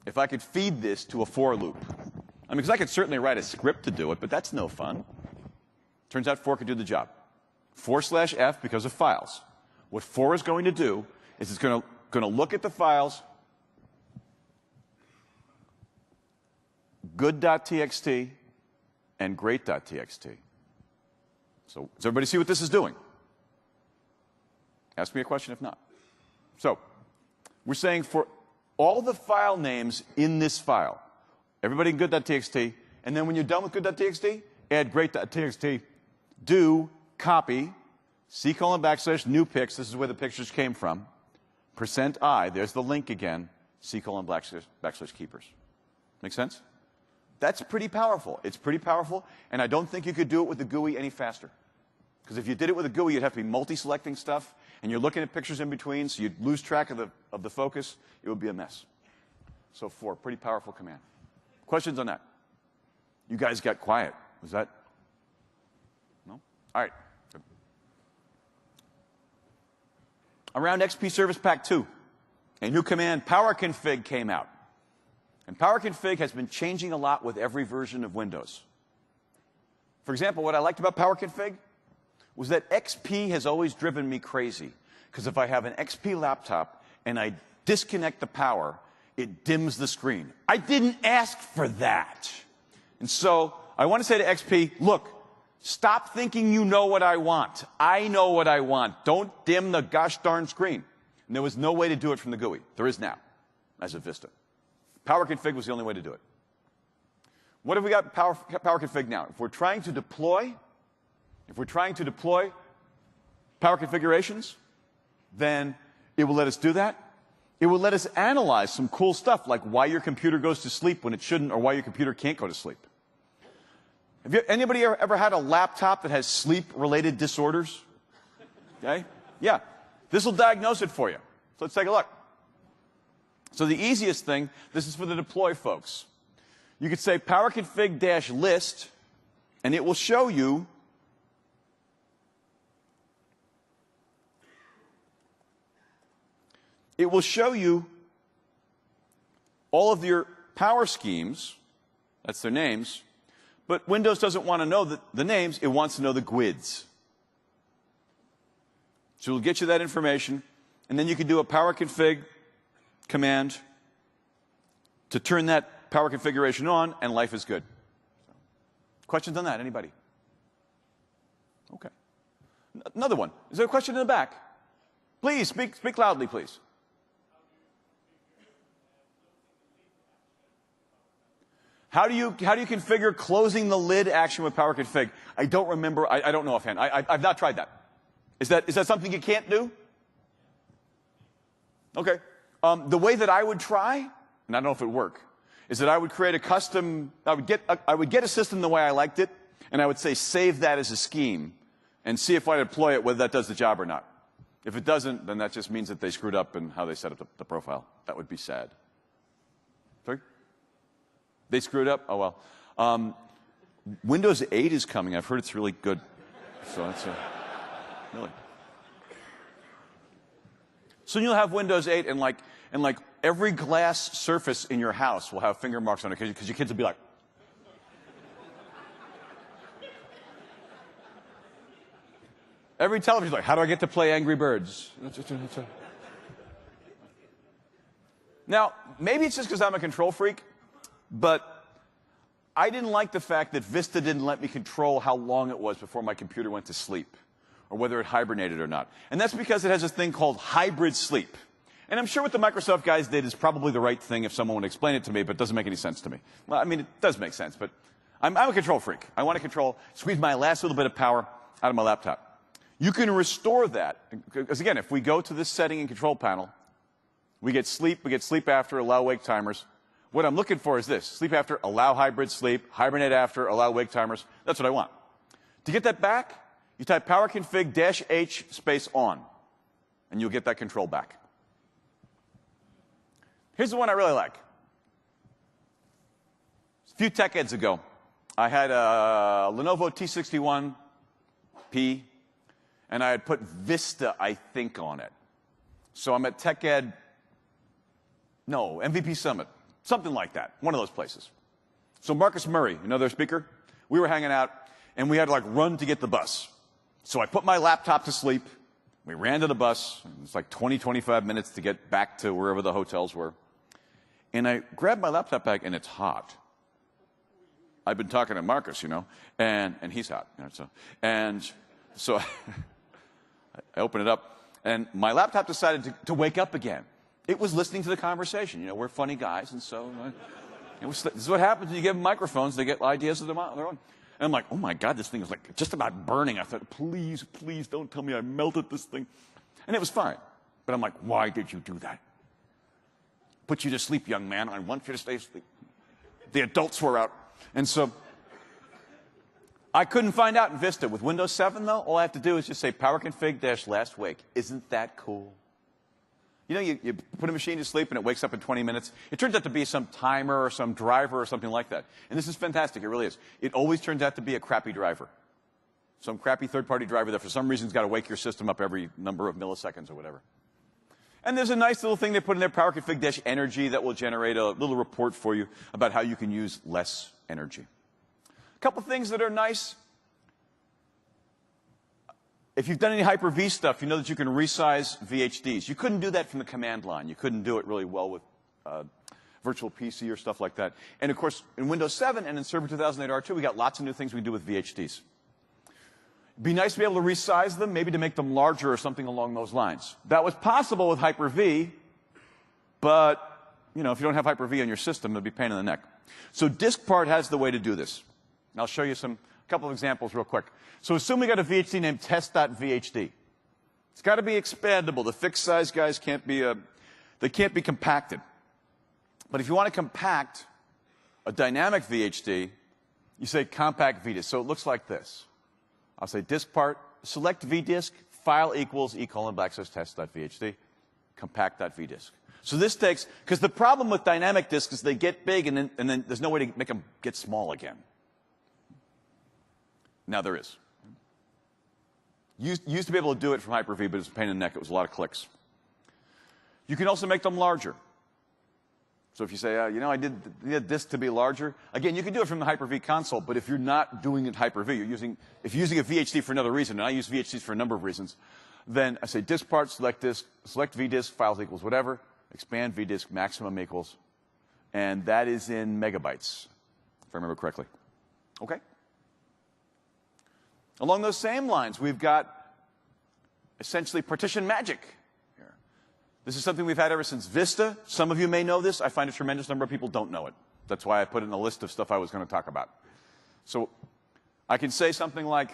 if I could feed this to a for loop. I mean, because I could certainly write a script to do it, but that's no fun. Turns out for could do the job. 4/F because of files. What for is going to do is it's going to look at the files, good.txt and great.txt. So does everybody see what this is doing? Ask me a question if not. So we're saying for all the file names in this file, everybody in good.txt, and then when you're done with good.txt, add great.txt, do copy /new pics, this is where the pictures came from, %I, there's the link again, /keepers. Make sense? That's pretty powerful. It's pretty powerful, and I don't think you could do it with the GUI any faster. Because if you did it with a GUI, you'd have to be multi-selecting stuff, and you're looking at pictures in between, so you'd lose track of the focus. It would be a mess. So for, pretty powerful command. Questions on that? You guys got quiet. Was that? No? All right. Good. Around XP Service Pack 2, a new command, PowerConfig, came out. And PowerConfig has been changing a lot with every version of Windows. For example, what I liked about PowerConfig was that XP has always driven me crazy. Because if I have an XP laptop and I disconnect the power, it dims the screen. I didn't ask for that. And so I want to say to XP, look, stop thinking you know what I want. I know what I want. Don't dim the gosh darn screen. And there was no way to do it from the GUI. There is now, as of Vista. PowerConfig was the only way to do it. What have we got PowerConfig now? If we're trying to deploy power configurations, then it will let us do that. It will let us analyze some cool stuff, like why your computer goes to sleep when it shouldn't, or why your computer can't go to sleep. Anybody ever had a laptop that has sleep-related disorders? Okay? Yeah. This will diagnose it for you. So let's take a look. So the easiest thing, this is for the deploy folks. You could say powerconfig-list, and it will show you all of your power schemes, that's their names, but Windows doesn't want to know the names, it wants to know the GUIDs. So it'll get you that information, and then you can do a powerconfig command to turn that power configuration on, and life is good. Questions on that? Anybody? Okay. Another one. Is there a question in the back? Please, speak loudly, please. How do you configure closing the lid action with PowerConfig? I don't remember. I don't know offhand. I've not tried that. Is that something you can't do? Okay. The way that I would try, and I don't know if it would work, is that I would create a custom. I would get a system the way I liked it, and I would say save that as a scheme, and see if I deploy it whether that does the job or not. If it doesn't, then that just means that they screwed up in how they set up the profile. That would be sad. Sorry? They screwed up? Oh, well. Windows 8 is coming. I've heard it's really good. So that's really. So you'll have Windows 8 and like every glass surface in your house will have finger marks on it because your kids will be like. Every television's like, how do I get to play Angry Birds? Now, maybe it's just because I'm a control freak, but I didn't like the fact that Vista didn't let me control how long it was before my computer went to sleep, or whether it hibernated or not. And that's because it has this thing called hybrid sleep. And I'm sure what the Microsoft guys did is probably the right thing if someone would explain it to me, but it doesn't make any sense to me. Well, I mean, it does make sense, but I'm a control freak. I want to squeeze my last little bit of power out of my laptop. You can restore that, because again, if we go to this setting in Control Panel, we get sleep after, allow wake timers. What I'm looking for is this: sleep after, allow hybrid sleep, hibernate after, allow wake timers. That's what I want. To get that back, you type power config -H space on, and you'll get that control back. Here's the one I really like. A few TechEds ago, I had a Lenovo T61P, and I had put Vista, I think, on it. So I'm at TechEd, no, MVP Summit, something like that, one of those places. So Marcus Murray, you know their speaker? We were hanging out, and we had to like run to get the bus. So I put my laptop to sleep. We ran to the bus. It's like 20, 25 minutes to get back to wherever the hotels were. And I grabbed my laptop bag, and it's hot. I've been talking to Marcus, you know, and he's hot. You know, so I open it up, and my laptop decided to wake up again. It was listening to the conversation. You know, we're funny guys, and so this is what happens when you give them microphones. They get ideas of their own. And I'm like, oh, my God, this thing is like just about burning. I thought, please, please don't tell me I melted this thing. And it was fine. But I'm like, why did you do that? Put you to sleep, young man. I want you to stay asleep. The adults were out. And so I couldn't find out in Vista. With Windows 7, though, all I have to do is just say power config -last wake. Isn't that cool? You know, you put a machine to sleep and it wakes up in 20 minutes. It turns out to be some timer or some driver or something like that. And this is fantastic. It really is. It always turns out to be a crappy driver. Some crappy third-party driver that for some reason has got to wake your system up every number of milliseconds or whatever. And there's a nice little thing they put in there, power config -energy, that will generate a little report for you about how you can use less energy. A couple things that are nice. If you've done any Hyper-V stuff, you know that you can resize VHDs. You couldn't do that from the command line. You couldn't do it really well with virtual PC or stuff like that. And of course, in Windows 7 and in Server 2008 R2, we got lots of new things we can do with VHDs. It'd be nice to be able to resize them, maybe to make them larger or something along those lines. That was possible with Hyper-V, but you know, if you don't have Hyper-V on your system, it'd be a pain in the neck. So DiskPart has the way to do this. And I'll show you a couple of examples real quick. So assume we got a VHD named test.vhd. It's got to be expandable. The fixed size guys can't be compacted. But if you want to compact a dynamic VHD, you say compact vdisk. So it looks like this. I'll say DiskPart, select vdisk, file equals e:\_ test.vhd, compact.vdisk. So this takes, because the problem with dynamic disks is they get big and then there's no way to make them get small again. Now there is. Used to be able to do it from Hyper-V, but it's a pain in the neck. It was a lot of clicks. You can also make them larger. So if you say, you know, I need a disk to be larger, again, you can do it from the Hyper-V console, but if you're not doing it Hyper-V, if you're using a VHD for another reason, and I use VHDs for a number of reasons, then I say DiskPart, select disk, select vdisk, files equals whatever, expand vdisk, maximum equals, and that is in megabytes, if I remember correctly. Okay? Along those same lines, we've got essentially partition magic here. This is something we've had ever since Vista. Some of you may know this. I find a tremendous number of people don't know it. That's why I put it in the list of stuff I was going to talk about. So I can say something like,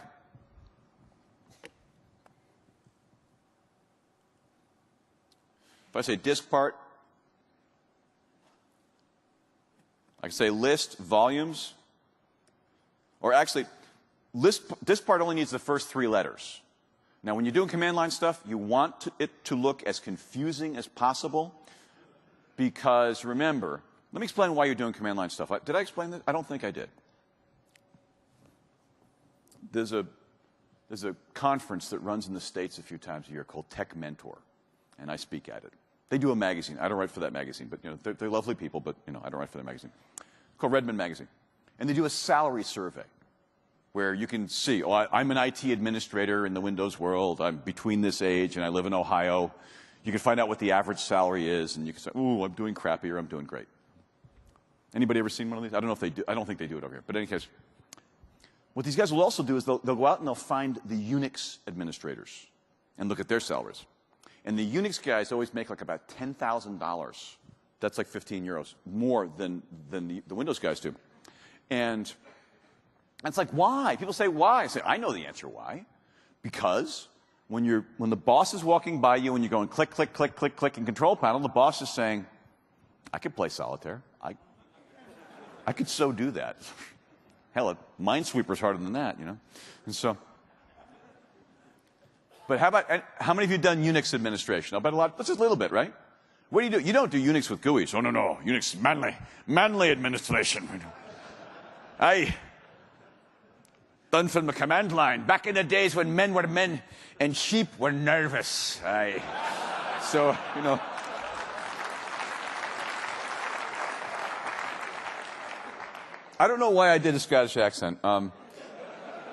if I say DiskPart, I can say list volumes, or actually, DiskPart only needs the first 3 letters. Now, when you're doing command line stuff, you want it to look as confusing as possible because, remember, let me explain why you're doing command line stuff. Did I explain this? I don't think I did. there's a conference that runs in the States a few times a year called Tech Mentor, and I speak at it. They do a magazine. I don't write for that magazine, but they're lovely people, but I don't write for that magazine. It's called Redmond Magazine. And they do a salary survey where you can see, oh, I'm an IT administrator in the Windows world. I'm between this age, and I live in Ohio. You can find out what the average salary is, and you can say, ooh, I'm doing crappy or I'm doing great. Anybody ever seen one of these? I don't know if they do. I don't think they do it over here. But in any case, what these guys will also do is they'll go out and they'll find the Unix administrators and look at their salaries. And the Unix guys always make like about $10,000. That's like 15 euros, more than the Windows guys do. And it's like, why? People say, why? I say, I know the answer why. Because when the boss is walking by you and you're going click, click, click, click, click in control panel, the boss is saying, I could play solitaire. I could so do that. Hell, a Minesweeper's harder than that, And so, but how many of you have done Unix administration? I'll bet a lot. That's just a little bit, right? What do? You don't do Unix with GUIs. Oh, no. Unix manly administration. I done from the command line back in the days when men were men and sheep were nervous. So, I don't know why I did a Scottish accent.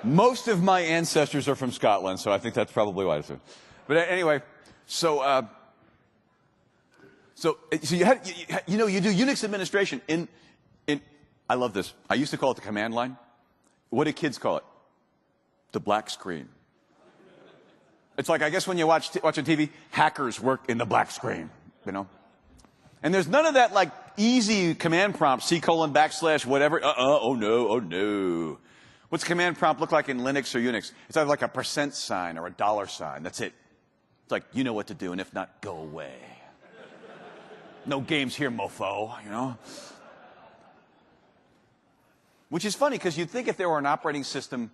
Most of my ancestors are from Scotland, so I think that's probably why I did. But anyway, so you do Unix administration in. I love this. I used to call it the command line. What do kids call it? The black screen. It's like, I guess when you watch on TV, hackers work in the black screen, And there's none of that like easy command prompt, C:// whatever. Oh no. What's command prompt look like in Linux or Unix? It's either like a % sign or a $sign. That's it. It's like, you know what to do, and if not, go away. No games here, mofo, Which is funny, because you'd think if there were an operating system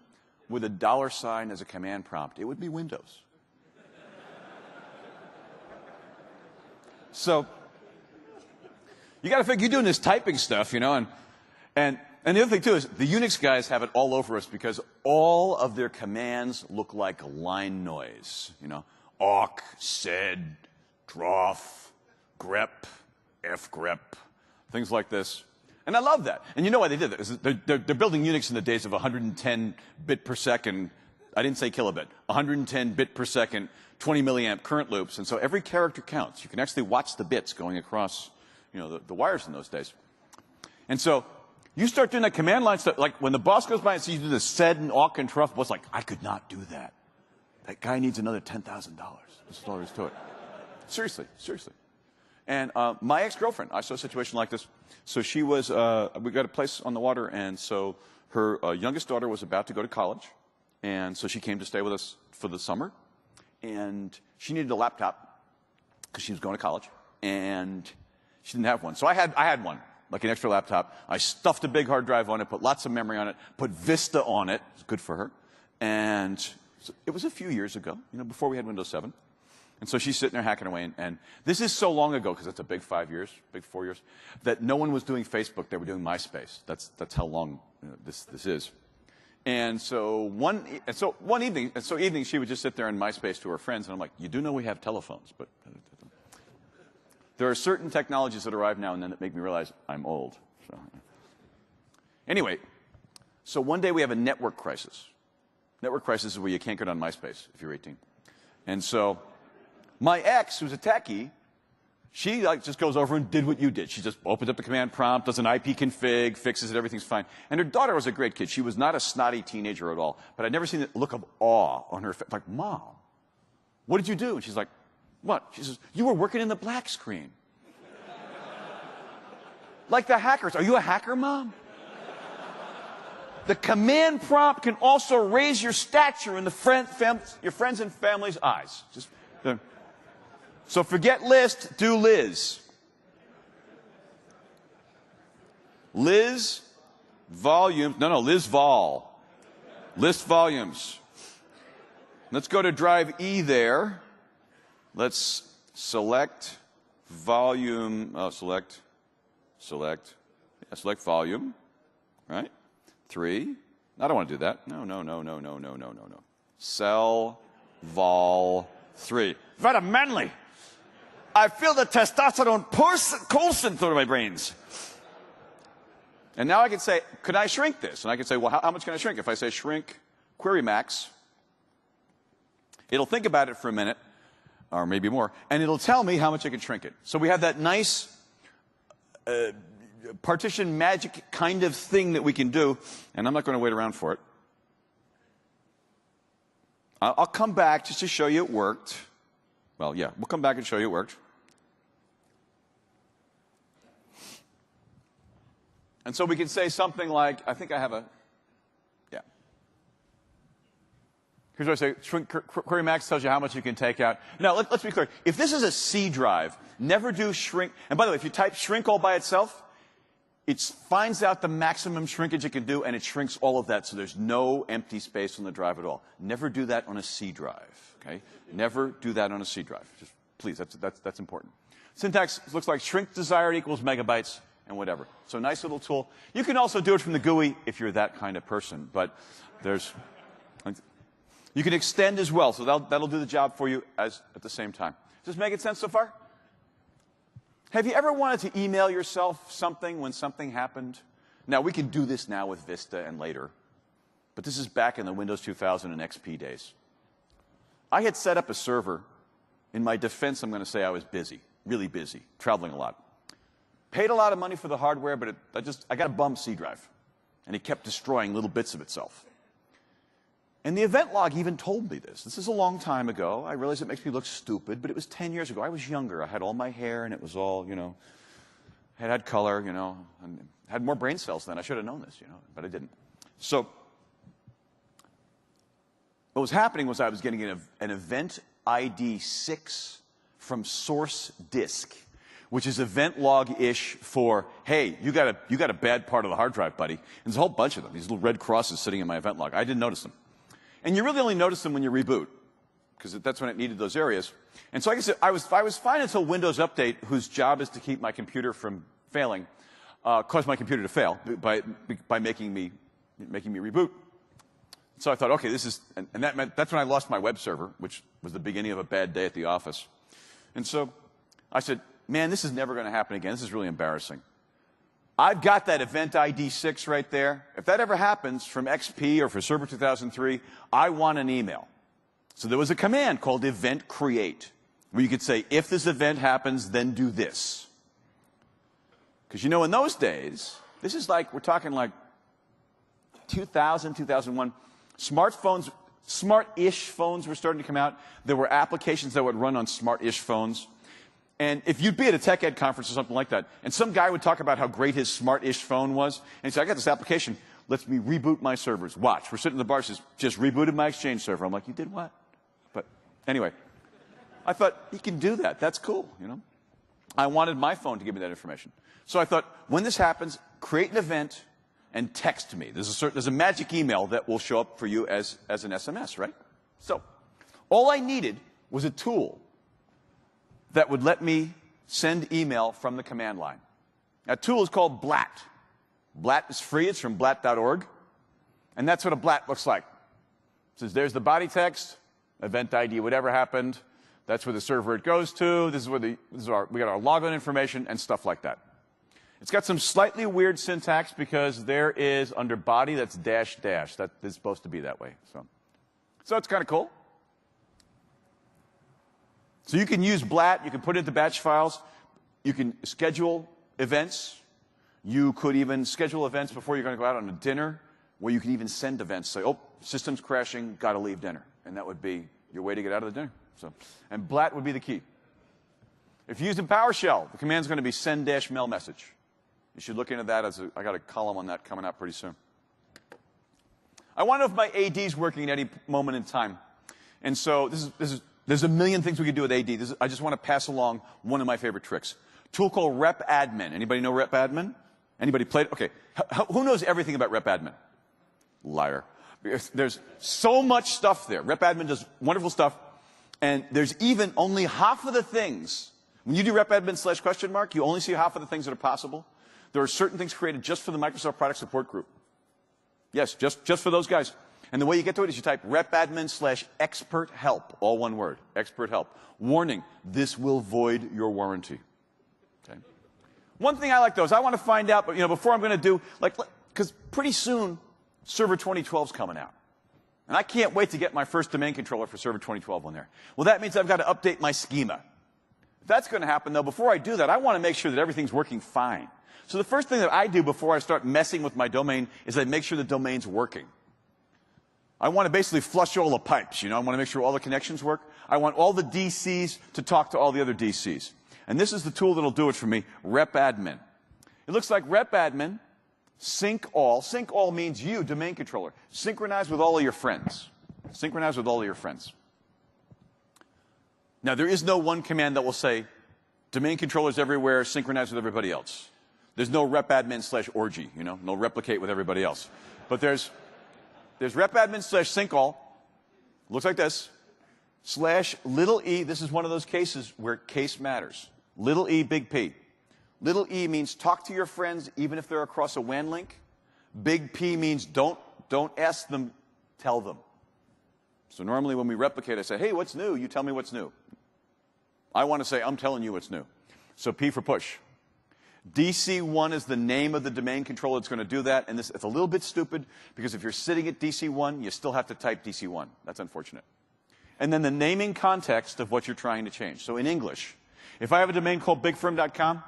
with a $sign as a command prompt, it would be Windows. So you got to figure, you're doing this typing stuff, and the other thing, too, is the Unix guys have it all over us because all of their commands look like line noise, awk, sed, drof, grep, fgrep, things like this. And I love that. And you know why they did that? They're building Unix in the days of 110 bit per second. I didn't say kilobit. 110 bit per second, 20 milliamp current loops. And so every character counts. You can actually watch the bits going across, the wires in those days. And so you start doing that command line stuff. Like when the boss goes by and sees you do the sed and awk and truff, the boss is like, I could not do that. That guy needs another $10,000. This is all there is to it. Seriously. And my ex-girlfriend, I saw a situation like this. So she was, we got a place on the water, and so her youngest daughter was about to go to college. And so she came to stay with us for the summer. And she needed a laptop because she was going to college. And she didn't have one. So I had one, like an extra laptop. I stuffed a big hard drive on it, put lots of memory on it, put Vista on it. It's good for her. And so it was a few years ago, before we had Windows 7. And so she's sitting there hacking away, and this is so long ago, because it's a big 4 years, that no one was doing Facebook. They were doing MySpace. That's how long this is. And so one evening she would just sit there in MySpace to her friends, and I'm like, you do know we have telephones, but there are certain technologies that arrive now and then that make me realize I'm old. So anyway, so one day we have a network crisis. Network crisis is where you can't get on MySpace if you're 18. And so my ex, who's a techie, she just goes over and did what you did. She just opens up the command prompt, does an IP config, fixes it, everything's fine. And her daughter was a great kid. She was not a snotty teenager at all. But I'd never seen the look of awe on her face. Like, Mom, what did you do? And she's like, what? She says, you were working in the black screen. Like the hackers. Are you a hacker, Mom? The command prompt can also raise your stature in your friends and family's eyes. So forget list, do Liz. Liz, volumes, Liz vol. List volumes. Let's go to drive E there. Let's select volume, select volume, right? 3, I don't want to do that. No. Cell vol 3. Very manly. I feel the testosterone coursing through my brains. And now I can say, could I shrink this? And I can say, well, how much can I shrink? If I say shrink query max, it'll think about it for a minute, or maybe more, and it'll tell me how much I can shrink it. So we have that nice partition magic kind of thing that we can do, and I'm not going to wait around for it. I'll come back just to show you it worked. Well, yeah, we'll come back and show you it worked. And so we can say something like, I think I have a, yeah. Here's what I say, shrink query max tells you how much you can take out. Now, let's be clear. If this is a C drive, never do shrink. And by the way, if you type shrink all by itself, it finds out the maximum shrinkage it can do, and it shrinks all of that, so there's no empty space on the drive at all. Never do that on a C drive, okay? Never do that on a C drive. Just, please, that's important. Syntax looks like shrink desired equals megabytes and whatever. So nice little tool. You can also do it from the GUI if you're that kind of person, but there's, you can extend as well, so that'll do the job for you at the same time. Does this make sense so far? Have you ever wanted to email yourself something when something happened? Now, we can do this now with Vista and later, but this is back in the Windows 2000 and XP days. I had set up a server. In my defense, I'm going to say I was busy, really busy, traveling a lot. Paid a lot of money for the hardware, but I got a bum C drive, and it kept destroying little bits of itself. And the event log even told me this. This is a long time ago. I realize it makes me look stupid, but it was 10 years ago. I was younger. I had all my hair, and it was all, you know, had color, you know, and had more brain cells then. I should have known this, you know, but I didn't. So what was happening was I was getting an event ID 6 from source disk, which is event log-ish for, hey, you got a bad part of the hard drive, buddy. And there's a whole bunch of them, these little red crosses sitting in my event log. I didn't notice them. And you really only notice them when you reboot, because that's when it needed those areas. And so like I said, I was fine until Windows Update, whose job is to keep my computer from failing, caused my computer to fail by making me reboot. So I thought, okay, this is, and that meant, that's when I lost my web server, which was the beginning of a bad day at the office. And so I said, man, this is never going to happen again. This is really embarrassing. I've got that event ID 6 right there. If that ever happens from XP or for Server 2003, I want an email. So there was a command called event create, where you could say, if this event happens, then do this. Because you know, in those days, this is like, we're talking like 2000, 2001, smartphones, smart-ish phones were starting to come out. There were applications that would run on smart-ish phones. And if you'd be at a TechEd conference or something like that, and some guy would talk about how great his smart-ish phone was, and he'd say, I got this application, lets me reboot my servers. Watch, we're sitting in the bar, says, just rebooted my Exchange server. I'm like, you did what? But anyway, I thought, he can do that. That's cool, you know? I wanted my phone to give me that information. So I thought, when this happens, create an event and text me. There's a magic email that will show up for you as an SMS, right? So all I needed was a tool that would let me send email from the command line. That tool is called Blat. Blat is free. It's from blat.org. And that's what a Blat looks like. It says there's the body text, event ID, whatever happened. That's where the server it goes to. This is where we got our login information and stuff like that. It's got some slightly weird syntax because there is under body that's dash dash. That is supposed to be that way. So it's kind of cool. So you can use Blat, you can put it into batch files, you can schedule events, you could even schedule events before you're going to go out on a dinner, where you can even send events, say, oh, system's crashing, got to leave dinner. And that would be your way to get out of the dinner. And Blat would be the key. If you use in PowerShell, the command's going to be send-mail message. You should look into that. I got a column on that coming out pretty soon. I want to know if my AD is working at any moment in time. And so there's a million things we could do with AD. I just want to pass along one of my favorite tricks. A tool called repadmin. Anybody know repadmin? Anybody played? Okay. Who knows everything about repadmin? Liar. There's so much stuff there. Repadmin does wonderful stuff. And there's even only half of the things. When you do repadmin /?, you only see half of the things that are possible. There are certain things created just for the Microsoft Product Support Group. Yes, just for those guys. And the way you get to it is you type repadmin/expert help, all one word, expert help. Warning, this will void your warranty. Okay. One thing I like though is I want to find out, but before I'm going to do, because pretty soon Server 2012 is coming out. And I can't wait to get my first domain controller for Server 2012 on there. Well, that means I've got to update my schema. If that's going to happen though, before I do that, I want to make sure that everything's working fine. So the first thing that I do before I start messing with my domain is I make sure the domain's working. I want to basically flush all the pipes, I want to make sure all the connections work. I want all the DCs to talk to all the other DCs. And this is the tool that'll do it for me, repadmin. It looks like repadmin, sync all. Sync all means you, domain controller. Synchronize with all of your friends. Synchronize with all of your friends. Now, there is no one command that will say, domain controllers everywhere, synchronize with everybody else. There's no repadmin/orgy, no replicate with everybody else. But there's repadmin/sync all, looks like this, /e, this is one of those cases where case matters. Little e, big P. Little e means talk to your friends even if they're across a WAN link. Big P means don't ask them, tell them. So normally when we replicate, I say, hey, what's new? You tell me what's new. I want to say, I'm telling you what's new. So P for push. DC1 is the name of the domain controller that's going to do that, and it's a little bit stupid because if you're sitting at DC1, you still have to type DC1. That's unfortunate. And then the naming context of what you're trying to change. So in English, if I have a domain called bigfirm.com,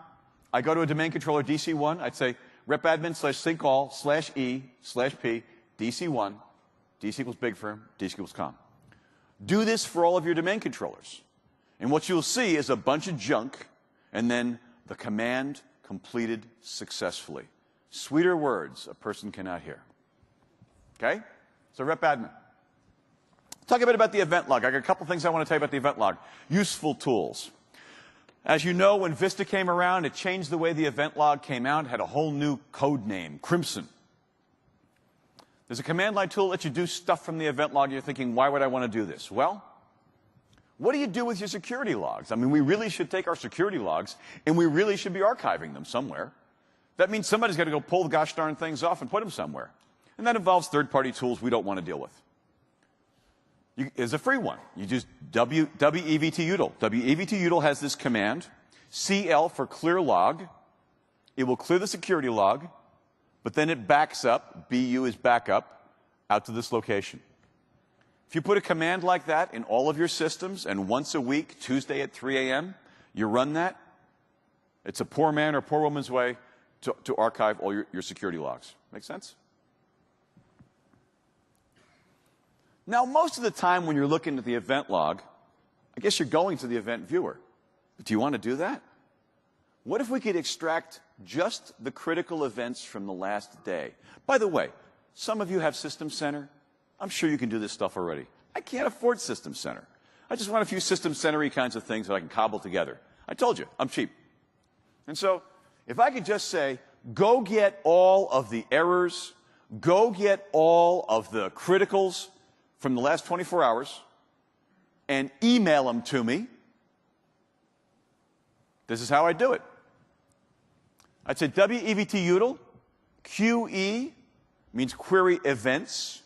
I go to a domain controller DC1, I'd say repadmin/sync all/e/p DC1, DC equals bigfirm, DC equals com. Do this for all of your domain controllers. And what you'll see is a bunch of junk, and then the command completed successfully. Sweeter words a person cannot hear. Okay? So repadmin. Talk a bit about the event log. I got a couple things I want to tell you about the event log. Useful tools. As you know, when Vista came around, it changed the way the event log came out. It had a whole new code name, Crimson. There's a command line tool that lets you do stuff from the event log. You're thinking, why would I want to do this? Well, what do you do with your security logs? I mean, we really should take our security logs, and we really should be archiving them somewhere. That means somebody's got to go pull the gosh darn things off and put them somewhere. And that involves third-party tools we don't want to deal with. It's a free one. You just wevtutil. wevtutil has this command, CL for clear log. It will clear the security log, but then it backs up, BU is backup, out to this location. If you put a command like that in all of your systems, and once a week, Tuesday at 3 a.m., you run that, it's a poor man or poor woman's way to archive all your security logs. Make sense? Now, most of the time when you're looking at the event log, I guess you're going to the event viewer. But do you want to do that? What if we could extract just the critical events from the last day? By the way, some of you have System Center. I'm sure you can do this stuff already. I can't afford System Center. I just want a few System Center-y kinds of things that I can cobble together. I told you, I'm cheap. And so, if I could just say, go get all of the errors, go get all of the criticals from the last 24 hours, and email them to me, this is how I do it. I'd say wevtutil, QE means query events.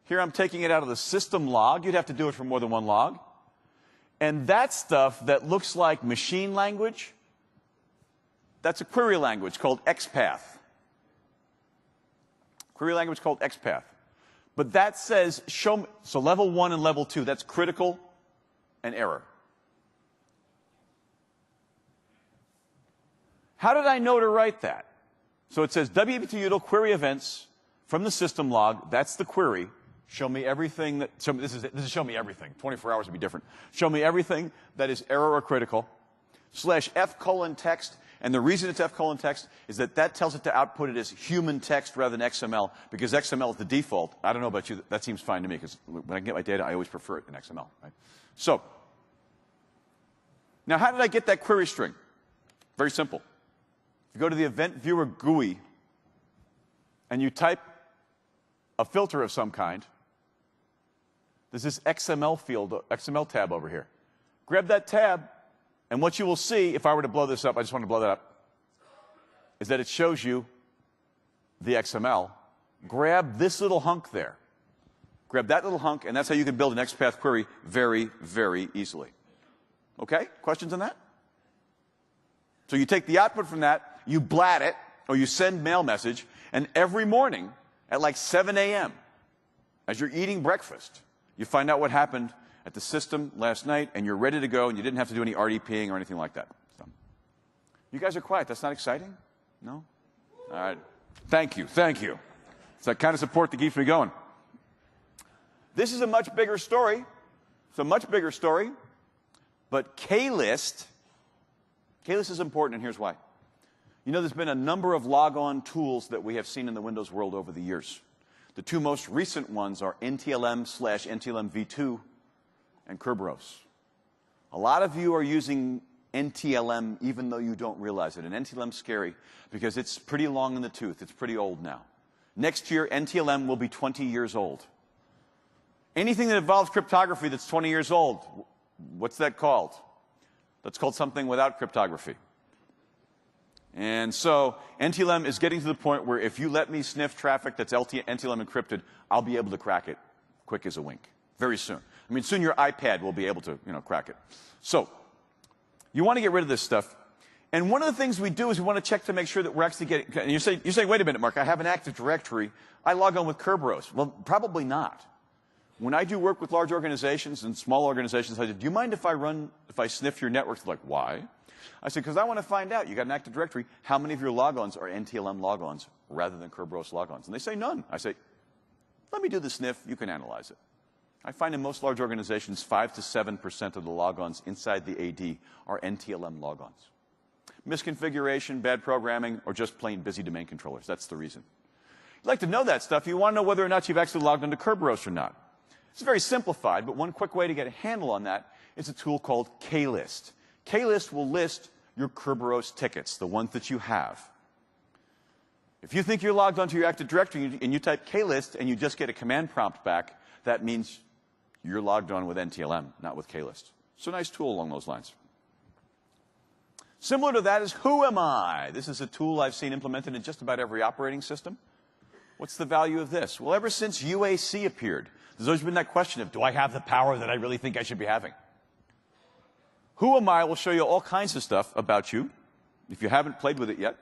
Here I'm taking it out of the system log. You'd have to do it for more than one log. And that stuff that looks like machine language, that's a query language called XPath. Query language called XPath. But that says, show me, so level 1 and level 2, that's critical and error. How did I know to write that? So it says wevtutil query events from the system log, that's the query. Show me everything that, this is show me everything. 24 hours would be different. Show me everything that is error or critical. /f:\text. And the reason it's f:\text is that tells it to output it as human text rather than XML, because XML is the default. I don't know about you, that seems fine to me, because when I get my data, I always prefer it in XML. Right? So, now how did I get that query string? Very simple. If you go to the Event Viewer GUI, and you type a filter of some kind, there's this XML field, XML tab over here. Grab that tab, and what you will see, if I were to blow this up, I just want to blow that up, is that it shows you the XML, grab this little hunk there. Grab that little hunk, and that's how you can build an XPath query very, very easily. Okay? Questions on that? So you take the output from that, you blat it, or you send mail message, and every morning at like 7 a.m., as you're eating breakfast, you find out what happened at the system last night, and you're ready to go, and you didn't have to do any RDPing or anything like that. So, you guys are quiet. That's not exciting? No? All right. Thank you. Thank you. So that kind of support that keeps me going. This is a much bigger story. It's a much bigger story. But KList is important, and here's why. You know, there's been a number of logon tools that we have seen in the Windows world over the years. The two most recent ones are NTLM/NTLM v2 and Kerberos. A lot of you are using NTLM even though you don't realize it. And NTLM's scary because it's pretty long in the tooth. It's pretty old now. Next year, NTLM will be 20 years old. Anything that involves cryptography that's 20 years old, what's that called? That's called something without cryptography. And so NTLM is getting to the point where if you let me sniff traffic that's NTLM encrypted, I'll be able to crack it quick as a wink very soon. I mean, soon your iPad will be able to, crack it. So you want to get rid of this stuff. And one of the things we do is we want to check to make sure that we're actually getting, and you're saying, wait a minute, Mark, I have an Active Directory. I log on with Kerberos. Well, probably not. When I do work with large organizations and small organizations, I say, do you mind if I sniff your networks? They're like, why? I said, because I want to find out, you got an Active Directory, how many of your logons are NTLM logons rather than Kerberos logons? And they say none. I say, let me do the sniff, you can analyze it. I find in most large organizations, 5 to 7% of the logons inside the AD are NTLM logons. Misconfiguration, bad programming, or just plain busy domain controllers. That's the reason. You'd like to know that stuff. You want to know whether or not you've actually logged into Kerberos or not. It's very simplified, but one quick way to get a handle on that is a tool called KList. KList will list your Kerberos tickets, the ones that you have. If you think you're logged onto your Active Directory and you type KList and you just get a command prompt back, that means you're logged on with NTLM, not with KList. It's a nice tool along those lines. Similar to that is Who Am I? This is a tool I've seen implemented in just about every operating system. What's the value of this? Well, ever since UAC appeared, there's always been that question of, do I have the power that I really think I should be having? Who Am I will show you all kinds of stuff about you, if you haven't played with it yet.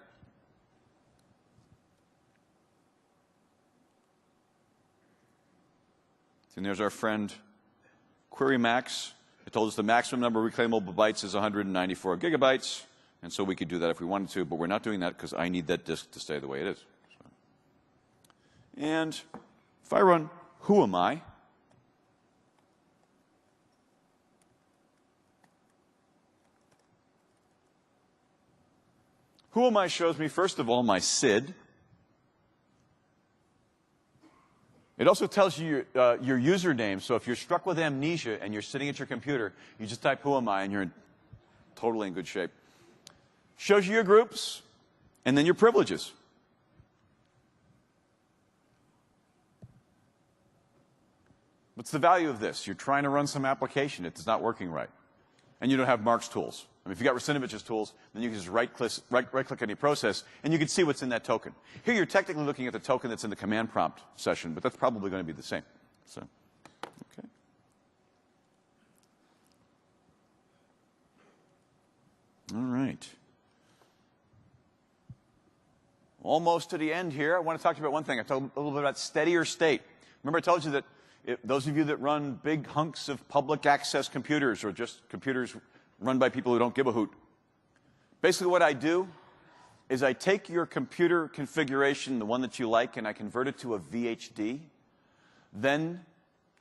And there's our friend Query Max. It told us the maximum number of reclaimable bytes is 194 gigabytes, and so we could do that if we wanted to, but we're not doing that because I need that disk to stay the way it is. So. And if I run Who Am I? Who Am I shows me, first of all, my SID. It also tells you your username, so if you're struck with amnesia and you're sitting at your computer, you just type Who Am I and you're totally in good shape. Shows you your groups and then your privileges. What's the value of this? You're trying to run some application, it's not working right. And you don't have Mark's tools. I mean, if you got Racinovich's tools, then you can just right-click any process, and you can see what's in that token. Here you're technically looking at the token that's in the command prompt session, but that's probably going to be the same. So, okay. All right. Almost to the end here. I want to talk to you about one thing. I talked a little bit about steadier state. Remember I told you that those of you that run big hunks of public access computers or just computers run by people who don't give a hoot. Basically what I do is I take your computer configuration, the one that you like, and I convert it to a VHD. Then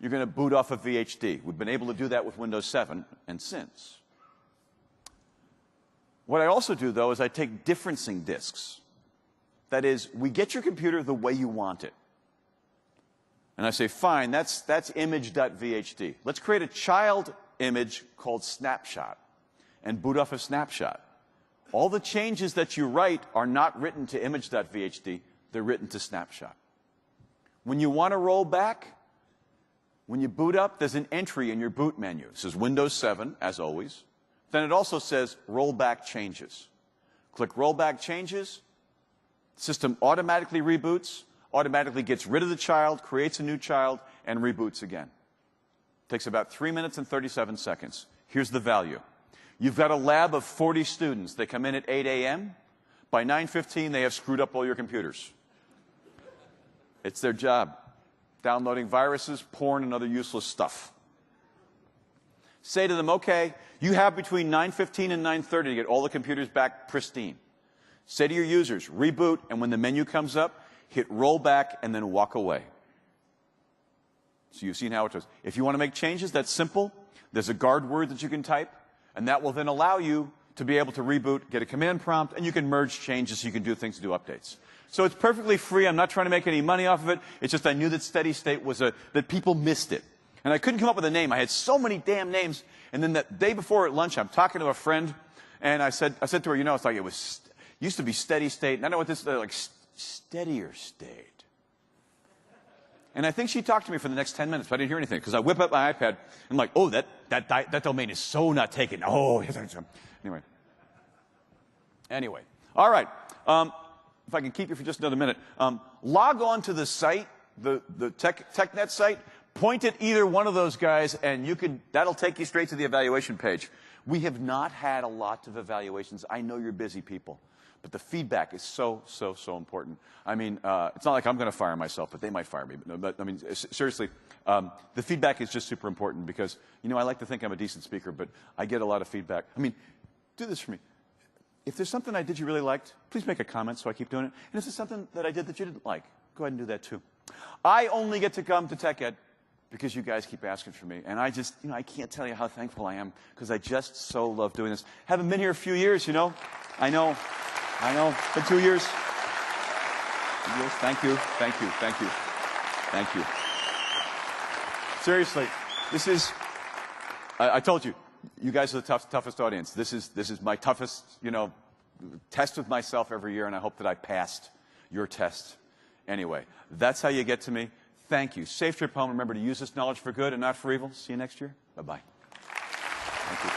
you're going to boot off a VHD. We've been able to do that with Windows 7 and since. What I also do, though, is I take differencing disks. That is, we get your computer the way you want it. And I say, fine, that's image.vhd. Let's create a child image called snapshot and boot off a snapshot. All the changes that you write are not written to image.vhd, they're written to snapshot. When you want to roll back, when you boot up, there's an entry in your boot menu. It says Windows 7, as always. Then it also says rollback changes. Click rollback changes, system automatically reboots. automatically gets rid of the child, creates a new child, and reboots again. Takes about 3 minutes and 37 seconds. Here's the value. You've got a lab of 40 students. They come in at 8 a.m. By 9:15, they have screwed up all your computers. It's their job. Downloading viruses, porn, and other useless stuff. Say to them, okay, you have between 9:15 and 9:30 to get all the computers back pristine. Say to your users, reboot, and when the menu comes up, hit roll back and then walk away. So you've seen how it does. If you want to make changes, that's simple. There's a guard word that you can type, and that will then allow you to be able to reboot, get a command prompt, and you can merge changes so you can do things to do updates. So it's perfectly free. I'm not trying to make any money off of it. It's just I knew that steady state was that people missed it. And I couldn't come up with a name. I had so many damn names. And then that day before at lunch, I'm talking to a friend, and I said to her, you know, it's like it used to be steady state, and I know what this is, like steadier state. And I think she talked to me for the next 10 minutes, but I didn't hear anything, because I whip up my iPad, and I'm like, oh, that domain is so not taken. Oh, anyway. All right. If I can keep you for just another minute. Log on to the site, the TechNet site, point at either one of those guys, and that'll take you straight to the evaluation page. We have not had a lot of evaluations. I know you're busy people. But the feedback is so important. I mean, it's not like I'm going to fire myself, but they might fire me. But I mean, seriously, the feedback is just super important because, you know, I like to think I'm a decent speaker, but I get a lot of feedback. I mean, do this for me. If there's something I did you really liked, please make a comment so I keep doing it. And if there's something that I did that you didn't like, go ahead and do that too. I only get to come to TechEd because you guys keep asking for me. And I just, you know, I can't tell you how thankful I am because I just so love doing this. Haven't been here a few years, you know. I know. For 2 years. Thank you. Seriously, this is, I told you, you guys are the toughest audience. This is my toughest, you know, test with myself every year, and I hope that I passed your test. Anyway, that's how you get to me. Thank you. Safe trip home. Remember to use this knowledge for good and not for evil. See you next year. Bye-bye. Thank you.